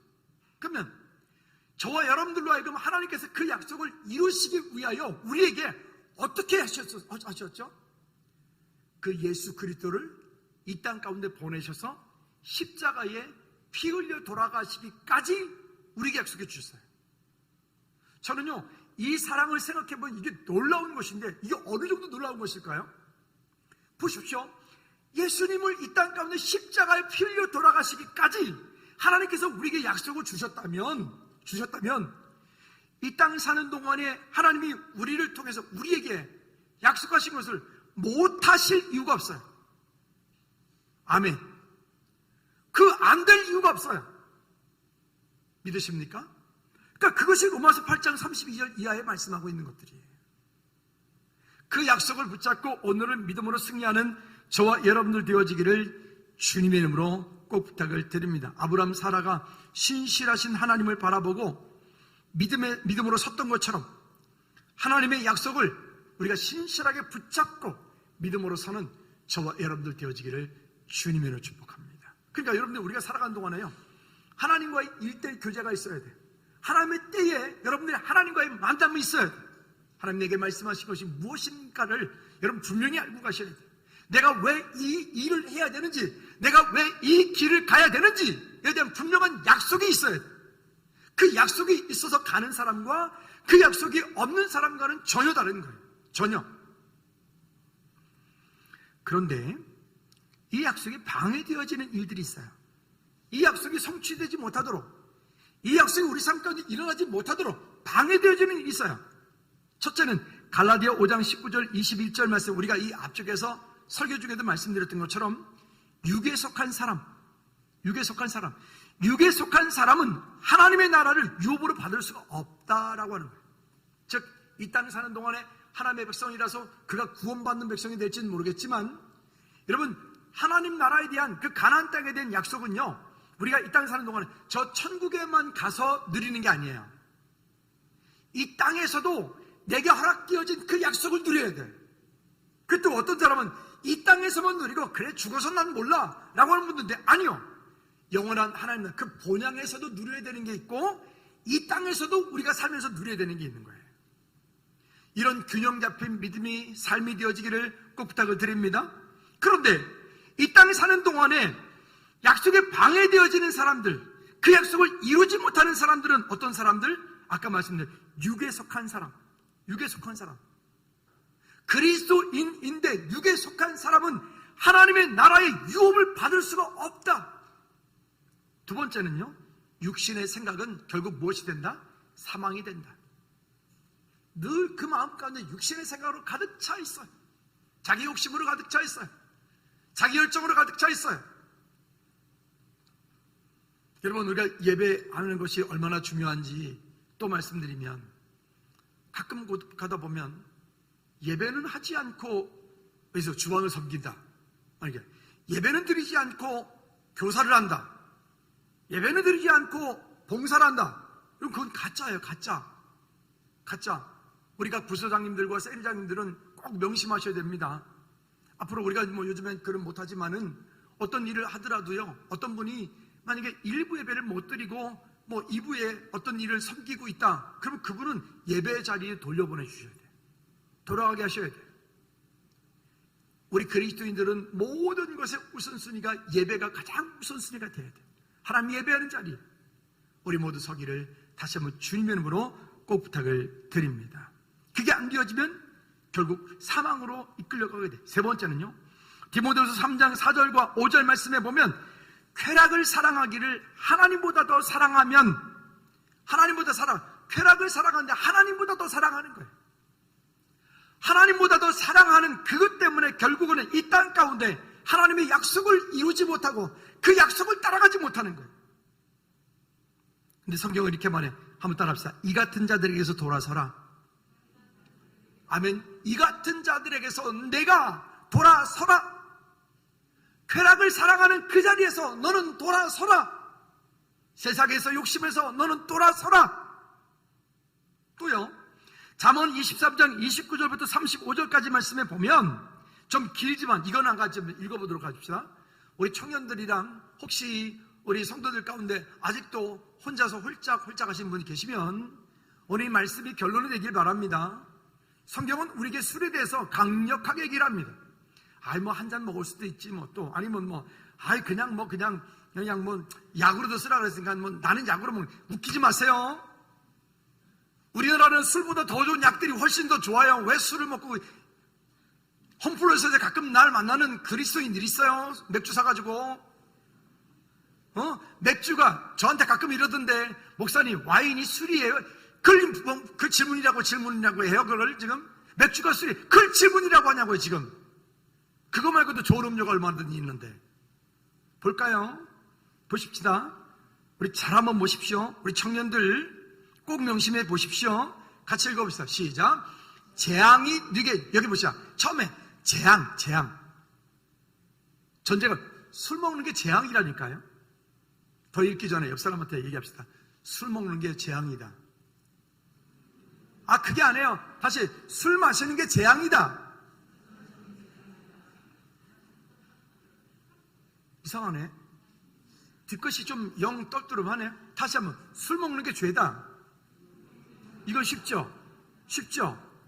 그러면 저와 여러분들로 하여금 하나님께서 그 약속을 이루시기 위하여 우리에게 어떻게 하셨죠? 그 예수 그리스도를 이 땅 가운데 보내셔서 십자가에 피 흘려 돌아가시기까지 우리에게 약속해 주셨어요. 저는요, 이 사랑을 생각해보면 이게 놀라운 것인데 이게 어느 정도 놀라운 것일까요? 보십시오. 예수님을 이 땅 가운데 십자가에 피 흘려 돌아가시기까지 하나님께서 우리에게 약속을 주셨다면 이 땅 사는 동안에 하나님이 우리를 통해서 우리에게 약속하신 것을 못하실 이유가 없어요. 아멘. 그 안 될 이유가 없어요. 믿으십니까? 그러니까 그것이 로마서 8장 32절 이하에 말씀하고 있는 것들이에요. 그 약속을 붙잡고 오늘은 믿음으로 승리하는 저와 여러분들 되어지기를 주님의 이름으로 꼭 부탁을 드립니다. 아브라함 사라가 신실하신 하나님을 바라보고 믿음으로 섰던 것처럼 하나님의 약속을 우리가 신실하게 붙잡고 믿음으로 서는 저와 여러분들 되어지기를 주님의 이름으로 축복합니다. 그러니까 여러분들 우리가 살아가는 동안에요, 하나님과의 1대1 교제가 있어야 돼요. 하나님의 때에 여러분들이 하나님과의 만남이 있어야 돼요. 하나님 내게 말씀하신 것이 무엇인가를 여러분 분명히 알고 가셔야 돼요. 내가 왜 이 일을 해야 되는지, 내가 왜 이 길을 가야 되는지에 대한 분명한 약속이 있어야 돼요. 그 약속이 있어서 가는 사람과 그 약속이 없는 사람과는 전혀 다른 거예요. 전혀. 그런데 이 약속이 방해되어지는 일들이 있어요. 이 약속이 성취되지 못하도록, 이 약속이 우리 삶 가운데 일어나지 못하도록 방해되어지는 일이 있어요. 첫째는 갈라디아 5장 19절 21절 말씀, 우리가 이 앞쪽에서 설교 중에도 말씀드렸던 것처럼 육에 속한 사람은 하나님의 나라를 유업으로 받을 수가 없다라고 하는 거예요. 즉, 이 땅에 사는 동안에 하나님의 백성이라서 그가 구원받는 백성이 될지는 모르겠지만, 여러분, 하나님 나라에 대한 그 가나안 땅에 대한 약속은요, 우리가 이 땅에 사는 동안에 저 천국에만 가서 누리는 게 아니에요. 이 땅에서도 내게 허락되어진 그 약속을 누려야 돼. 그 또 어떤 사람은 이 땅에서만 누리고 그래 죽어서 난 몰라 라고 하는 분들인데, 아니요, 영원한 하나님 그 본향에서도 누려야 되는 게 있고 이 땅에서도 우리가 살면서 누려야 되는 게 있는 거예요. 이런 균형 잡힌 믿음이 삶이 되어지기를 꼭 부탁을 드립니다. 그런데 이 땅에 사는 동안에 약속에 방해되어지는 사람들, 그 약속을 이루지 못하는 사람들은 어떤 사람들? 아까 말씀드린 육에 속한 사람. 그리스도인인데 육에 속한 사람은 하나님의 나라의 유업을 받을 수가 없다. 두 번째는요, 육신의 생각은 결국 무엇이 된다? 사망이 된다. 늘 그 마음 가운데 육신의 생각으로 가득 차 있어요. 자기 욕심으로 가득 차 있어요. 자기 열정으로 가득 차 있어요. 여러분, 우리가 예배하는 것이 얼마나 중요한지 또 말씀드리면, 가끔 가다 보면 예배는 하지 않고 그래서 주방을 섬긴다, 아니, 예배는 드리지 않고 교사를 한다. 예배는 드리지 않고 봉사를 한다. 그럼 그건 가짜예요, 가짜. 우리가 부서장님들과 세리장님들은 꼭 명심하셔야 됩니다. 앞으로 우리가 요즘엔 그런 못하지만은 어떤 일을 하더라도요, 어떤 분이 만약에 1부 예배를 못 드리고 2부에 어떤 일을 섬기고 있다. 그러면 그분은 예배 자리에 돌려보내 주셔야 돼요. 돌아가게 하셔야 돼요. 우리 그리스도인들은 모든 것의 우선순위가 예배가 가장 우선순위가 돼야 돼요. 하나님 예배하는 자리, 우리 모두 서기를 다시 한번 주님의 이름으로 꼭 부탁을 드립니다. 그게 안 되어지면 결국 사망으로 이끌려가게 돼요. 세 번째는요, 디모데후서 3장 4절과 5절 말씀에 보면 쾌락을 사랑하기를 하나님보다 더 사랑하면, 쾌락을 사랑하는데 하나님보다 더 사랑하는 거예요. 하나님보다 더 사랑하는 그것 때문에 결국은 이 땅 가운데 하나님의 약속을 이루지 못하고 그 약속을 따라가지 못하는 거예요. 근데 성경은 이렇게 말해. 한번 따라합시다. 이 같은 자들에게서 돌아서라. 아멘. 이 같은 자들에게서 내가 돌아서라. 쾌락을 사랑하는 그 자리에서 너는 돌아서라. 세상에서 욕심에서 너는 돌아서라. 또요, 잠언 23장 29절부터 35절까지 말씀에 보면, 좀 길지만 이건 한 가지 읽어보도록 하십시다. 우리 청년들이랑 혹시 우리 성도들 가운데 아직도 혼자서 홀짝 하신 분이 계시면 오늘 이 말씀이 결론이 되길 바랍니다. 성경은 우리에게 술에 대해서 강력하게 얘기를 합니다. 한 잔 먹을 수도 있지, 또 아니면 그냥 약으로도 쓰라 그랬으니까 나는 약으로 웃기지 마세요. 우리나라는 술보다 더 좋은 약들이 훨씬 더 좋아요. 왜 술을 먹고, 홈플러스에 가끔 날 만나는 그리스도인들이 있어요. 맥주 사가지고. 맥주가 저한테 가끔 이러던데, 목사님 와인이 술이에요? 그 질문이라고 해요. 그걸 지금 맥주가 술이, 그 질문이라고 하냐고요. 지금 그거 말고도 좋은 음료가 얼마든지 있는데. 볼까요? 보십시다. 우리 잘 한번 보십시오. 우리 청년들 꼭 명심해 보십시오. 같이 읽어봅시다. 시작. 재앙이 네게, 여기 보시자. 처음에 재앙. 전제가 술 먹는 게 재앙이라니까요. 더 읽기 전에 옆 사람한테 얘기합시다. 술 먹는 게 재앙이다. 그게 아니에요. 다시, 술 마시는 게 재앙이다. 이상하네. 뒷것이 좀 영 떨떠름하네. 다시 한번, 술 먹는 게 죄다. 이건 쉽죠?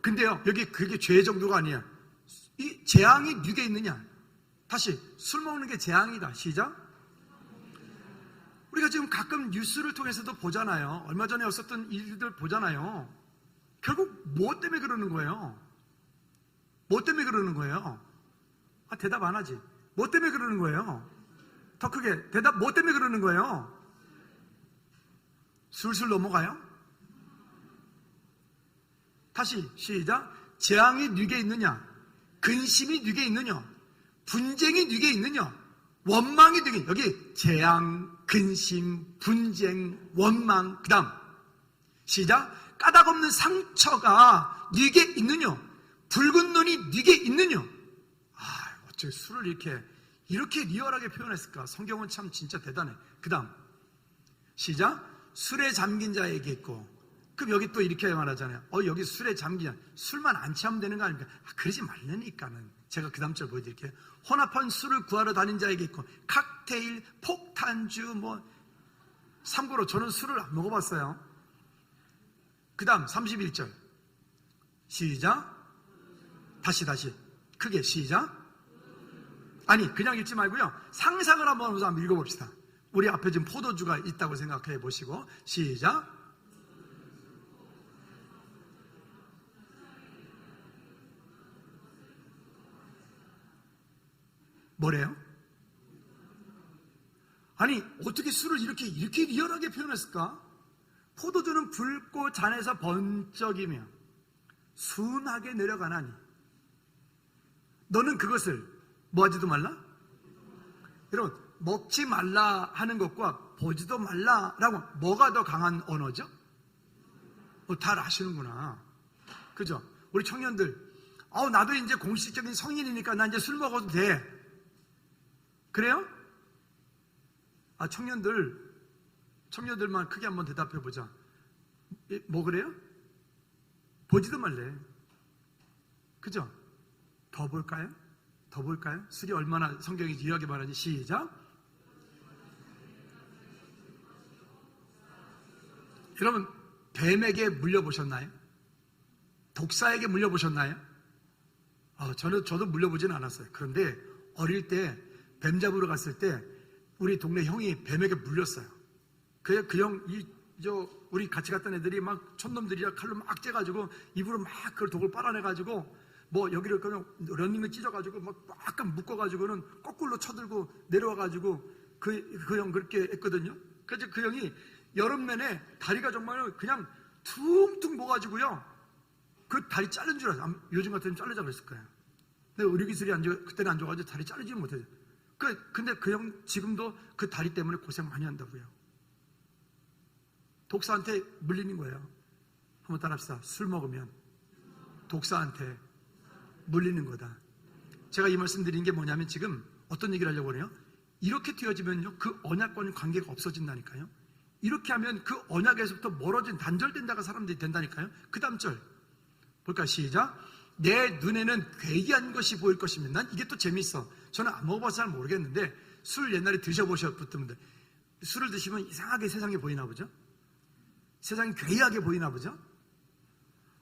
근데요, 여기 그게 죄 정도가 아니에요. 이 재앙이 네게 있느냐? 다시, 술 먹는 게 재앙이다. 시작. 우리가 지금 가끔 뉴스를 통해서도 보잖아요. 얼마 전에 없었던 일들 보잖아요. 결국 뭐 때문에 그러는 거예요? 대답 안 하지. 뭐 때문에 그러는 거예요? 더 크게 대답. 뭐 때문에 그러는 거예요? 술술 넘어가요? 다시 시작. 재앙이 네게 있느냐? 근심이 네게 있느냐? 분쟁이 네게 있느냐? 원망이 네게. 여기 재앙, 근심, 분쟁, 원망. 그 다음 시작. 까닭 없는 상처가 네게 있느냐? 붉은 눈이 네게 있느냐? 어떻게 술을 이렇게 리얼하게 표현했을까? 성경은 참 진짜 대단해. 그 다음 시작. 술에 잠긴 자에게 있고. 그럼 여기 또 이렇게 말하잖아요. 여기 술에 잠긴 자, 술만 안 취하면 되는 거 아닙니까? 그러지 말라니까는. 제가 그 다음 절 보여드릴게요. 혼합한 술을 구하러 다닌 자에게 있고, 칵테일, 폭탄주, 참고로 저는 술을 안 먹어봤어요. 그 다음 31절 시작. 다시 크게 시작. 아니, 그냥 읽지 말고요, 상상을 한번 읽어봅시다. 우리 앞에 지금 포도주가 있다고 생각해 보시고 시작. 뭐래요? 아니, 어떻게 술을 이렇게 리얼하게 표현했을까? 포도주는 붉고 잔에서 번쩍이며 순하게 내려가나니 너는 그것을 뭐하지도 말라? 여러분, 먹지 말라 하는 것과 보지도 말라라고 뭐가 더 강한 언어죠? 다 아시는구나. 그죠? 우리 청년들, 나도 이제 공식적인 성인이니까 나 이제 술 먹어도 돼. 그래요? 청년들만 크게 한번 대답해 보자. 뭐 그래요? 보지도 말래. 그죠? 더 볼까요? 더 볼까요? 술이 얼마나 성경이 이하게 말하지? 시작. 여러분, 뱀에게 물려보셨나요? 독사에게 물려보셨나요? 저도 물려보진 않았어요. 그런데 어릴 때 뱀 잡으러 갔을 때 우리 동네 형이 뱀에게 물렸어요. 그 형, 우리 같이 갔던 애들이 막 촌놈들이라 칼로 막 째가지고 입으로 막 그걸 독을 빨아내가지고 뭐 여기를 그냥 런닝을 찢어가지고 막 약간 묶어가지고는 거꾸로 쳐들고 내려와가지고 그 형 그렇게 했거든요. 그래서 그 형이 여름 내내 다리가 정말 그냥 퉁퉁 모가지고요. 그 다리 자른 줄 알았어요. 요즘 같으면 자르자 그랬을 거예요. 근데 의료기술이 그때는 안 좋아가지고 다리 자르지는 못해요. 근데 그 형 지금도 그 다리 때문에 고생 많이 한다고요. 독사한테 물리는 거예요. 한번 따라합시다. 술 먹으면 독사한테 물리는 거다. 제가 이 말씀 드린 게 뭐냐면 지금 어떤 얘기를 하려고 그래요? 이렇게 되어지면요, 그 언약과는 관계가 없어진다니까요. 이렇게 하면 그 언약에서부터 멀어진 단절된다가 사람들이 된다니까요. 그 다음 절 볼까요? 시작. 내 눈에는 괴기한 것이 보일 것입니다. 난 이게 또 재밌어. 저는 안 먹어봐서 잘 모르겠는데 술 옛날에 드셔보셨던분들 술을 드시면 이상하게 세상이 보이나 보죠? 세상이 괴이하게 보이나 보죠?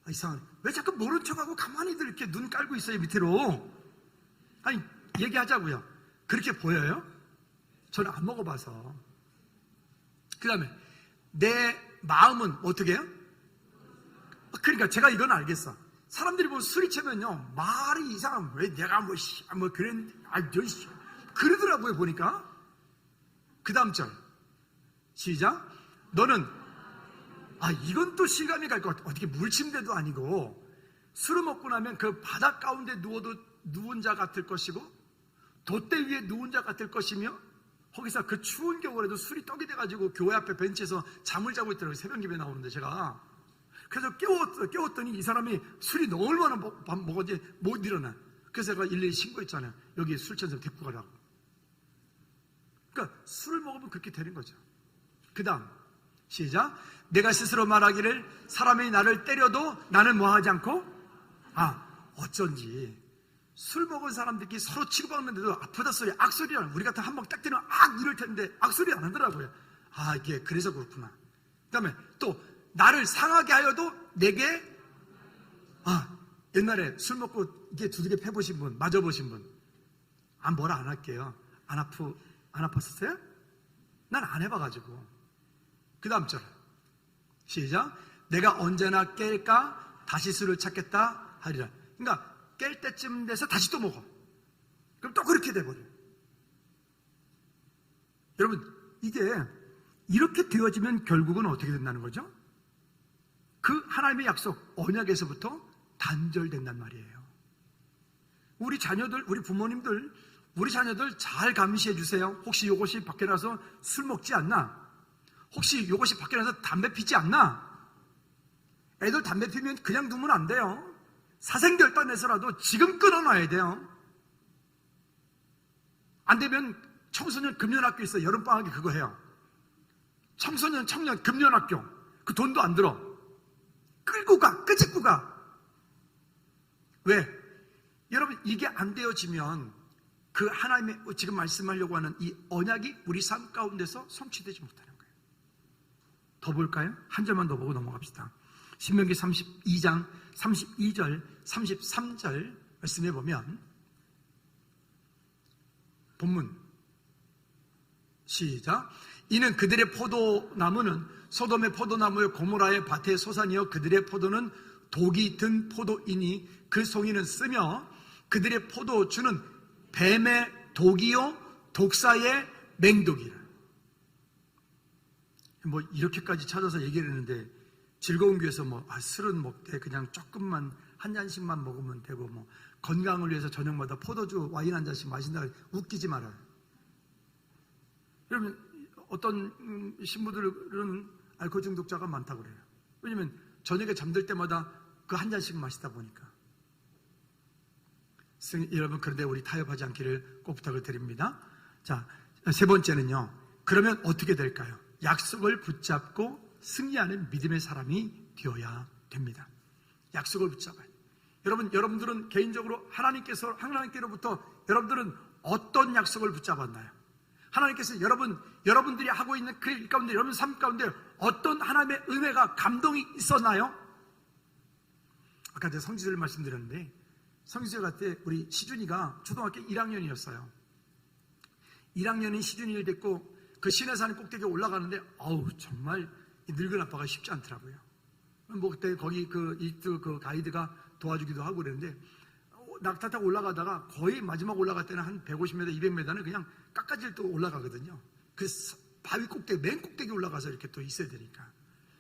이상하네. 왜 자꾸 모른 척하고 가만히들 이렇게 눈 깔고 있어요, 밑으로? 아니, 얘기하자고요. 그렇게 보여요? 저는 안 먹어봐서. 그 다음에 내 마음은 어떻게 해요? 그러니까 제가 이건 알겠어. 사람들이 보면 술이 채면요 말이 이상하면 왜 내가 뭐 그런 그러더라고요 보니까. 그 다음 절 시작. 너는 이건 또 실감이 갈 것 같아. 어떻게 물침대도 아니고 술을 먹고 나면 그 바닥 가운데 누워도 누운 자 같을 것이고 돛대 위에 누운 자 같을 것이며 거기서 그 추운 겨울에도 술이 떡이 돼가지고 교회 앞에 벤치에서 잠을 자고 있더라고요. 새벽 예배 나오는데 제가 그래서 깨웠더니 이 사람이 술이 너무 얼마나 먹었지 못 일어나. 그래서 제가 일일이 신고했잖아요. 여기 술 취한 사람 데리고 가라고. 그러니까 술을 먹으면 그렇게 되는 거죠. 그 다음 시작. 내가 스스로 말하기를 사람이 나를 때려도 나는 뭐 하지 않고 어쩐지 술 먹은 사람들끼리 서로 치고받는데도 아프다 소리 악소리를 우리 같은 한 방 딱 때리면 이럴 텐데 악소리 안 하더라고요. 이게 그래서 그렇구나. 그 다음에 또 나를 상하게 하여도 내게 옛날에 술 먹고 이게 두들겨 패보신 분, 맞아보신 분, 뭐라 안 할게요. 안 아팠었어요? 난 안 해봐가지고. 그 다음 절 시작. 내가 언제나 깰까 다시 술을 찾겠다 하리라. 그러니까 깰 때쯤 돼서 다시 또 먹어. 그럼 또 그렇게 돼버려요. 여러분, 이게 이렇게 되어지면 결국은 어떻게 된다는 거죠? 그 하나님의 약속, 언약에서부터 단절된단 말이에요. 우리 자녀들, 우리 부모님들, 우리 자녀들 잘 감시해 주세요. 혹시 이것이 밖에 나서 술 먹지 않나? 혹시 이것이 밖에 나서 담배 피지 않나? 애들 담배 피면 그냥 두면 안 돼요. 사생결단해서라도 지금 끊어놔야 돼요. 안 되면 청소년 금연학교 있어요. 여름방학에 그거 해요. 청소년, 청년 금연학교. 그 돈도 안 들어. 끌고 가, 끄집고 가. 왜? 여러분, 이게 안 되어지면 그 하나님의 지금 말씀하려고 하는 이 언약이 우리 삶 가운데서 성취되지 못하는 거예요. 더 볼까요? 한 절만 더 보고 넘어갑시다. 신명기 32장 32절 33절 말씀해 보면 본문 시작. 이는 그들의 포도나무는 소돔의 포도나무의 고모라의 밭의 소산이요 그들의 포도는 독이 든 포도이니 그 송이는 쓰며 그들의 포도주는 뱀의 독이요 독사의 맹독이라. 뭐 이렇게까지 찾아서 얘기를 했는데 즐거운 교회에서 술은 먹되 그냥 조금만 한 잔씩만 먹으면 되고 건강을 위해서 저녁마다 포도주 와인 한 잔씩 마신다. 웃기지 말아요. 여러분, 어떤 신부들은 알코올 중독자가 많다고 그래요. 왜냐면 저녁에 잠들 때마다 그 한 잔씩 마시다 보니까. 여러분, 그런데 우리 타협하지 않기를 꼭 부탁을 드립니다. 자, 세 번째는요. 그러면 어떻게 될까요? 약속을 붙잡고 승리하는 믿음의 사람이 되어야 됩니다. 약속을 붙잡아요. 여러분들은 개인적으로 하나님께로부터 여러분들은 어떤 약속을 붙잡았나요? 하나님께서 여러분들이 하고 있는 그 일 가운데, 여러분 삶 가운데 어떤 하나님의 은혜가, 감동이 있었나요? 아까 제가 성지를 말씀드렸는데, 성지절 때 우리 시준이가 초등학교 1학년이었어요. 1학년인 시준이를 데리고 그 시내산 꼭대기에 올라가는데, 정말 늙은 아빠가 쉽지 않더라고요. 뭐 그때 거기 그 가이드가 도와주기도 하고 그랬는데, 낙타 타고 올라가다가 거의 마지막 올라갈 때는 한 150m, 200m는 그냥 깎아질 때 올라가거든요. 그 바위 꼭대기, 맨 꼭대기 올라가서 이렇게 또 있어야 되니까.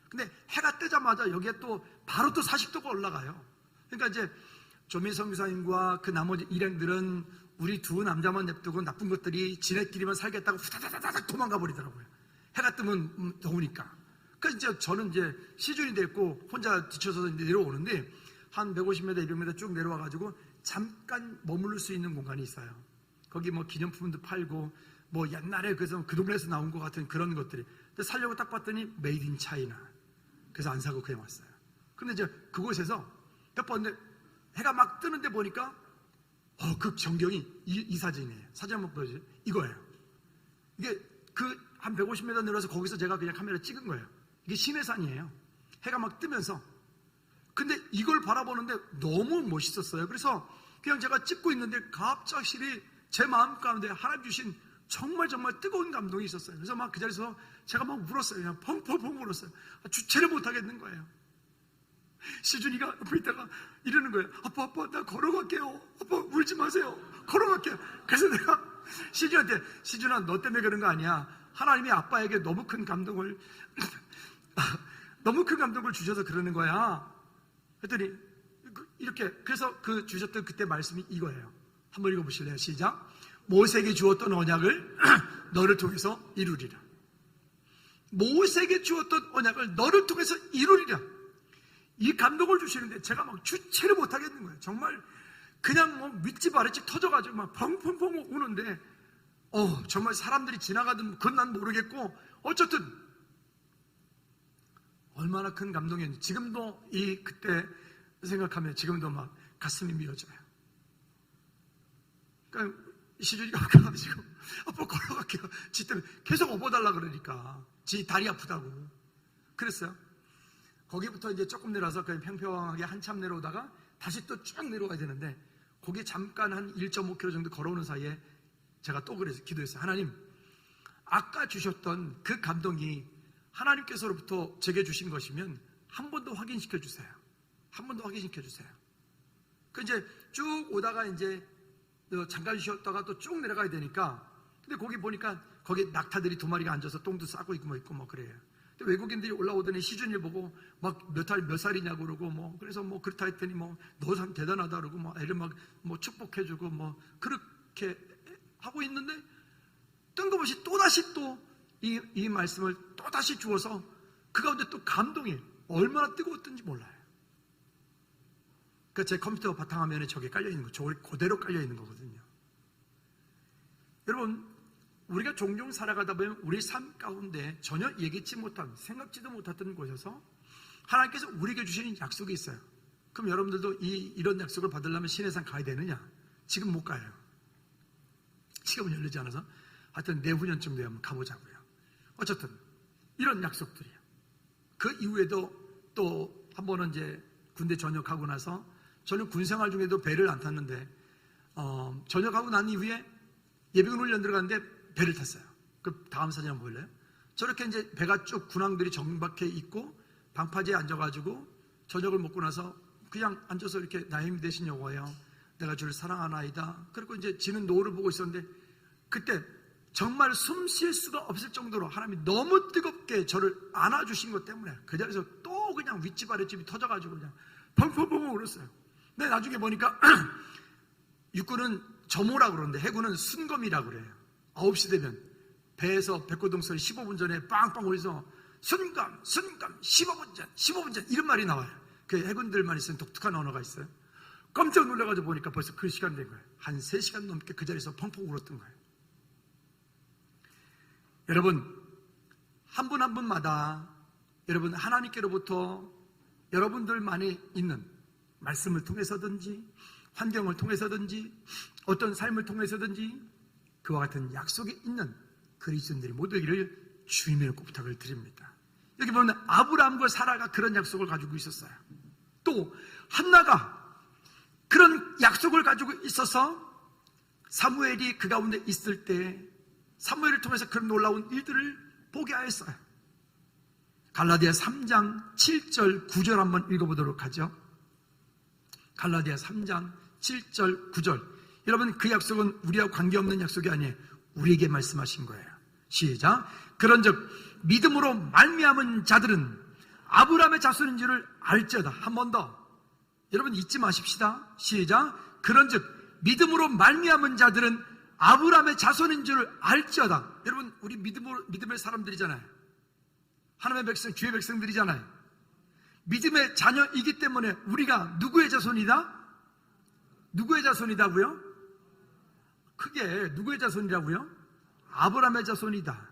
근데 해가 뜨자마자 여기에 또 바로 또 40도가 올라가요. 그러니까 이제 조민성 교사님과 그 나머지 일행들은 우리 두 남자만 냅두고 나쁜 것들이 지네끼리만 살겠다고 후다다다닥 도망가 버리더라고요. 해가 뜨면 더우니까. 그래서 이제 저는 이제 시준이 됐고 혼자 뒤쳐서 이제 내려오는데 한 150m, 200m 쭉 내려와가지고 잠깐 머무를 수 있는 공간이 있어요. 거기 뭐 기념품도 팔고 뭐 옛날에 그래서 그 동네에서 나온 것 같은 그런 것들이. 근데 살려고 딱 봤더니 메이드 인 차이나. 그래서 안 사고 그냥 왔어요. 근데 이제 그곳에서 딱 봤는데 해가 막 뜨는데 보니까 그 전경이 이 사진이에요. 사진 한번 보여주세요. 이거예요. 이게 그 한 150m 내려서 거기서 제가 그냥 카메라 찍은 거예요. 이게 시내산이에요. 해가 막 뜨면서. 근데 이걸 바라보는데 너무 멋있었어요. 그래서 그냥 제가 찍고 있는데 갑자기 제 마음 가운데 하나님 주신 정말 뜨거운 감동이 있었어요. 그래서 막 그 자리에서 제가 막 울었어요. 그냥 펑펑펑 울었어요. 주체를 못 하겠는 거예요. 시준이가 옆에 있다가 이러는 거예요. 아빠 나 걸어갈게요. 아빠 울지 마세요. 걸어갈게요. 그래서 내가 시준한테, 시준아 너 때문에 그런 거 아니야. 하나님이 아빠에게 너무 큰 감동을 주셔서 그러는 거야. 그랬더니 이렇게, 그래서 그 주셨던 그때 말씀이 이거예요. 한번 읽어보실래요? 시작. 모세에게 주었던 언약을 너를 통해서 이루리라. 모세에게 주었던 언약을 너를 통해서 이루리라. 이 감동을 주시는데 제가 막 주체를 못 하겠는 거예요. 정말 그냥 뭐 윗집 아랫집 터져가지고 막 펑펑펑 우는데 정말 사람들이 지나가든 그건 난 모르겠고 어쨌든 얼마나 큰 감동이었는지 지금도 그때 생각하면 지금도 막 가슴이 미어져요. 그러니까 시준이가 가가지고 아빠 걸어갈게요. 지 때문에 계속 업어달라 그러니까 지 다리 아프다고 그랬어요. 거기부터 이제 조금 내려서 그냥 평평하게 한참 내려오다가 다시 또 쭉 내려와야 되는데 거기 잠깐 한 1.5km 정도 걸어오는 사이에 제가 또 그래서 기도했어요. 하나님, 아까 주셨던 그 감동이 하나님께서로부터 제게 주신 것이면 한 번 더 확인시켜 주세요. 한 번 더 확인시켜 주세요. 그 이제 쭉 오다가 이제 잠깐 쉬었다가 또 쭉 내려가야 되니까 근데 거기 보니까 거기 낙타들이 2마리가 앉아서 똥도 싸고 있고 뭐 그래요. 근데 외국인들이 올라오더니 시준이를 보고 막 몇 살이냐고 그러고 뭐 그래서 뭐 그렇다 했더니 뭐 너 참 대단하다 그러고 뭐 애를 막 뭐 축복해주고 뭐 그렇게 하고 있는데 뜬금없이 또다시 또 이 말씀을 또다시 주어서 그 가운데 또 감동이 얼마나 뜨거웠던지 몰라요. 그러니까 제 컴퓨터 바탕화면에 저게 깔려있는 거, 저게 그대로 깔려있는 거거든요. 여러분, 우리가 종종 살아가다 보면 우리 삶 가운데 전혀 예기치 못한, 생각지도 못했던 곳에서 하나님께서 우리에게 주시는 약속이 있어요. 그럼 여러분들도 이런 약속을 받으려면 시내산 가야 되느냐? 지금 못 가요. 지금은 열리지 않아서 하여튼 내후년쯤 되면 가보자고요. 어쨌든 이런 약속들이에요. 그 이후에도 또 한 번은 이제 군대 전역하고 나서 저는 군 생활 중에도 배를 안 탔는데 전역하고 난 이후에 예비군 훈련 들어갔는데 배를 탔어요. 그 다음 사진 한번 볼래요? 저렇게 이제 배가 쭉 군항들이 정박해 있고 방파제에 앉아가지고 저녁을 먹고 나서 그냥 앉아서 이렇게 나의 힘 되신 여호와여 내가 주를 사랑하나이다. 그리고 이제 지는 노을을 보고 있었는데 그때 정말 숨 쉴 수가 없을 정도로 하나님이 너무 뜨겁게 저를 안아주신 것 때문에 그 자리에서 또 그냥 윗집 아랫집이 터져가지고 그냥 펑펑펑 울었어요. 근데 나중에 보니까 육군은 점호라고 그러는데 해군은 순검이라고 그래요. 9시 되면 배에서 백고동 소리 15분 전에 빵빵 울려서 순검 15분 전 이런 말이 나와요. 그 해군들만 있으면 독특한 언어가 있어요. 깜짝 놀라가지고 보니까 벌써 그 시간 된 거예요. 한 3시간 넘게 그 자리에서 펑펑 울었던 거예요. 여러분, 한 분 한 분마다 여러분 하나님께로부터 여러분들만이 있는 말씀을 통해서든지 환경을 통해서든지 어떤 삶을 통해서든지 그와 같은 약속이 있는 그리스도인들이 모두 되기를 주님의 이름으로 부탁을 드립니다. 여기 보면 아브라함과 사라가 그런 약속을 가지고 있었어요. 또 한나가 그런 약속을 가지고 있어서 사무엘이 그 가운데 있을 때 사무엘을 통해서 그런 놀라운 일들을 보게 하였어요. 갈라디아 3장 7절 9절 한번 읽어보도록 하죠. 갈라디아 3장 7절 9절. 여러분, 그 약속은 우리와 관계없는 약속이 아니에요. 우리에게 말씀하신 거예요. 시작. 그런즉 믿음으로 말미암은 자들은 아브라함의 자손인 줄을 알지어다. 한 번 더. 여러분 잊지 마십시다. 시작. 그런즉 믿음으로 말미암은 자들은 아브라함의 자손인 줄을 알지어다. 여러분, 우리 믿음의 사람들이잖아요. 하나님의 백성, 주의 백성들이잖아요. 믿음의 자녀이기 때문에 우리가 누구의 자손이다? 누구의 자손이다고요? 크게 누구의 자손이라고요? 아브라함의 자손이다.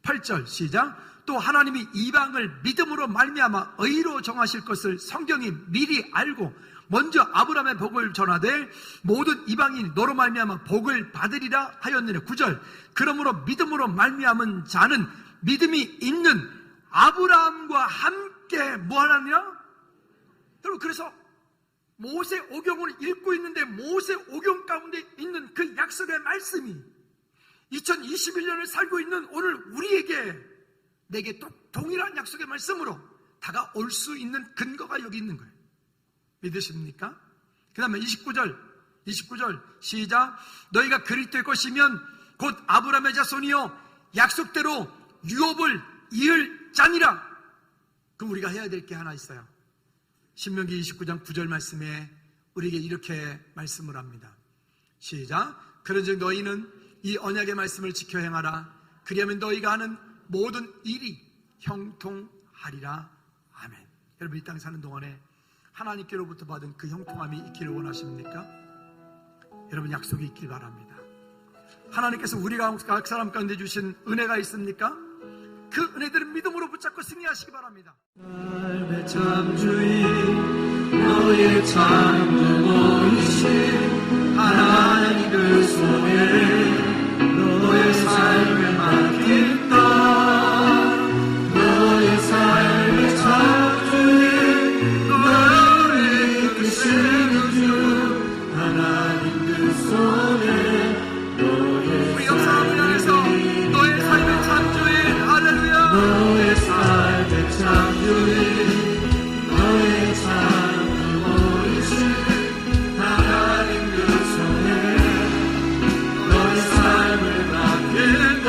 8절 시작. 또 하나님이 이방을 믿음으로 말미암아 의로 정하실 것을 성경이 미리 알고 먼저 아브라함의 복을 전하되 모든 이방인이 너로 말미암아 복을 받으리라 하였느니. 9절. 그러므로 믿음으로 말미암은 자는 믿음이 있는 아브라함과 함께 뭐하느냐? 여러분, 그래서 모세 오경을 읽고 있는데 모세 오경 가운데 있는 그 약속의 말씀이 2021년을 살고 있는 오늘 우리에게 내게 또 동일한 약속의 말씀으로 다가올 수 있는 근거가 여기 있는 거예요. 믿으십니까? 그 다음에 29절 시작. 너희가 그리스도의 것이면 곧 아브라함의 자손이요 약속대로 유업을 이을 자니라. 그럼 우리가 해야 될 게 하나 있어요. 신명기 29장 9절 말씀에 우리에게 이렇게 말씀을 합니다. 시작. 그런즉 너희는 이 언약의 말씀을 지켜 행하라. 그리하면 너희가 하는 모든 일이 형통하리라. 아멘. 여러분, 이 땅에 사는 동안에 하나님께로부터 받은 그 형통함이 있기를 원하십니까? 여러분, 약속이 있길 바랍니다. 하나님께서 우리가 각 사람 가운데 주신 은혜가 있습니까? 그 은혜들은 믿음으로 붙잡고 승리하시기 바랍니다. 삶의 창조인 너의 창조이신 하나님 그 손에 너의 삶을 맡긴다. 너의 삶의 창조인 너를 이끄시는 주 하나님 그 손에 너의 우리 영상을 향해서 너의 삶의 창조인 할렐루야. 너의 삶의 창조인 너의 창조이신 하나님 그 손에 너의 삶을 맡긴다.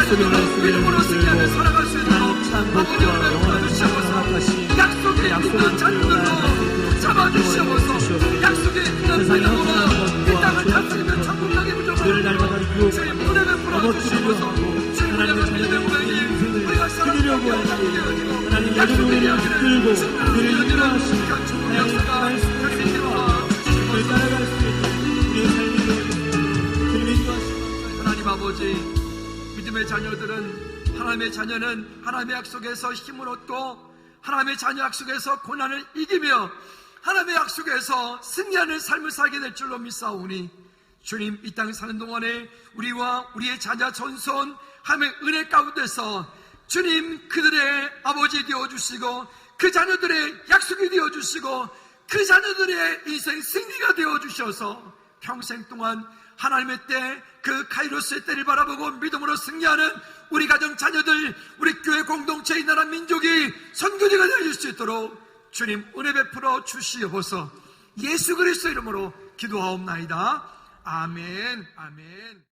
자녀들로 믿음으로 승리하며 살아갈 수 있도록 아버지 은혜 부어주시옵소서. 약속에 있는 자녀들로 잡아주시옵소서. 약속에 있는 믿음으로 이 땅을 다스리며 천국 가게 부족하고 주의 은혜 베풀어 주시옵소서. 주의 은혜가 믿음의 고백이 우리가 살아가게 하시고 약속의 이야기를 승리하게 여기는 천국 역사가 우리 믿음으로 하나님 아버지, 믿음의 자녀들은 하나님의 자녀는 하나님의 약속에서 힘을 얻고 하나님의 자녀 약속에서 고난을 이기며 하나님의 약속에서 승리하는 삶을 살게 될 줄로 믿사오니 주님, 이 땅 사는 동안에 우리와 우리의 자녀 전손 하나님의 은혜 가운데서 주님 그들의 아버지 되어주시고 그 자녀들의 약속이 되어주시고 그 자녀들의 인생 승리가 되어주셔서 평생 동안 하나님의 때, 그 카이로스의 때를 바라보고 믿음으로 승리하는 우리 가정 자녀들, 우리 교회 공동체, 이 나라 민족이 선교지가 되어줄 수 있도록 주님 은혜 베풀어 주시옵소서. 예수 그리스도 이름으로 기도하옵나이다. 아멘. 아멘.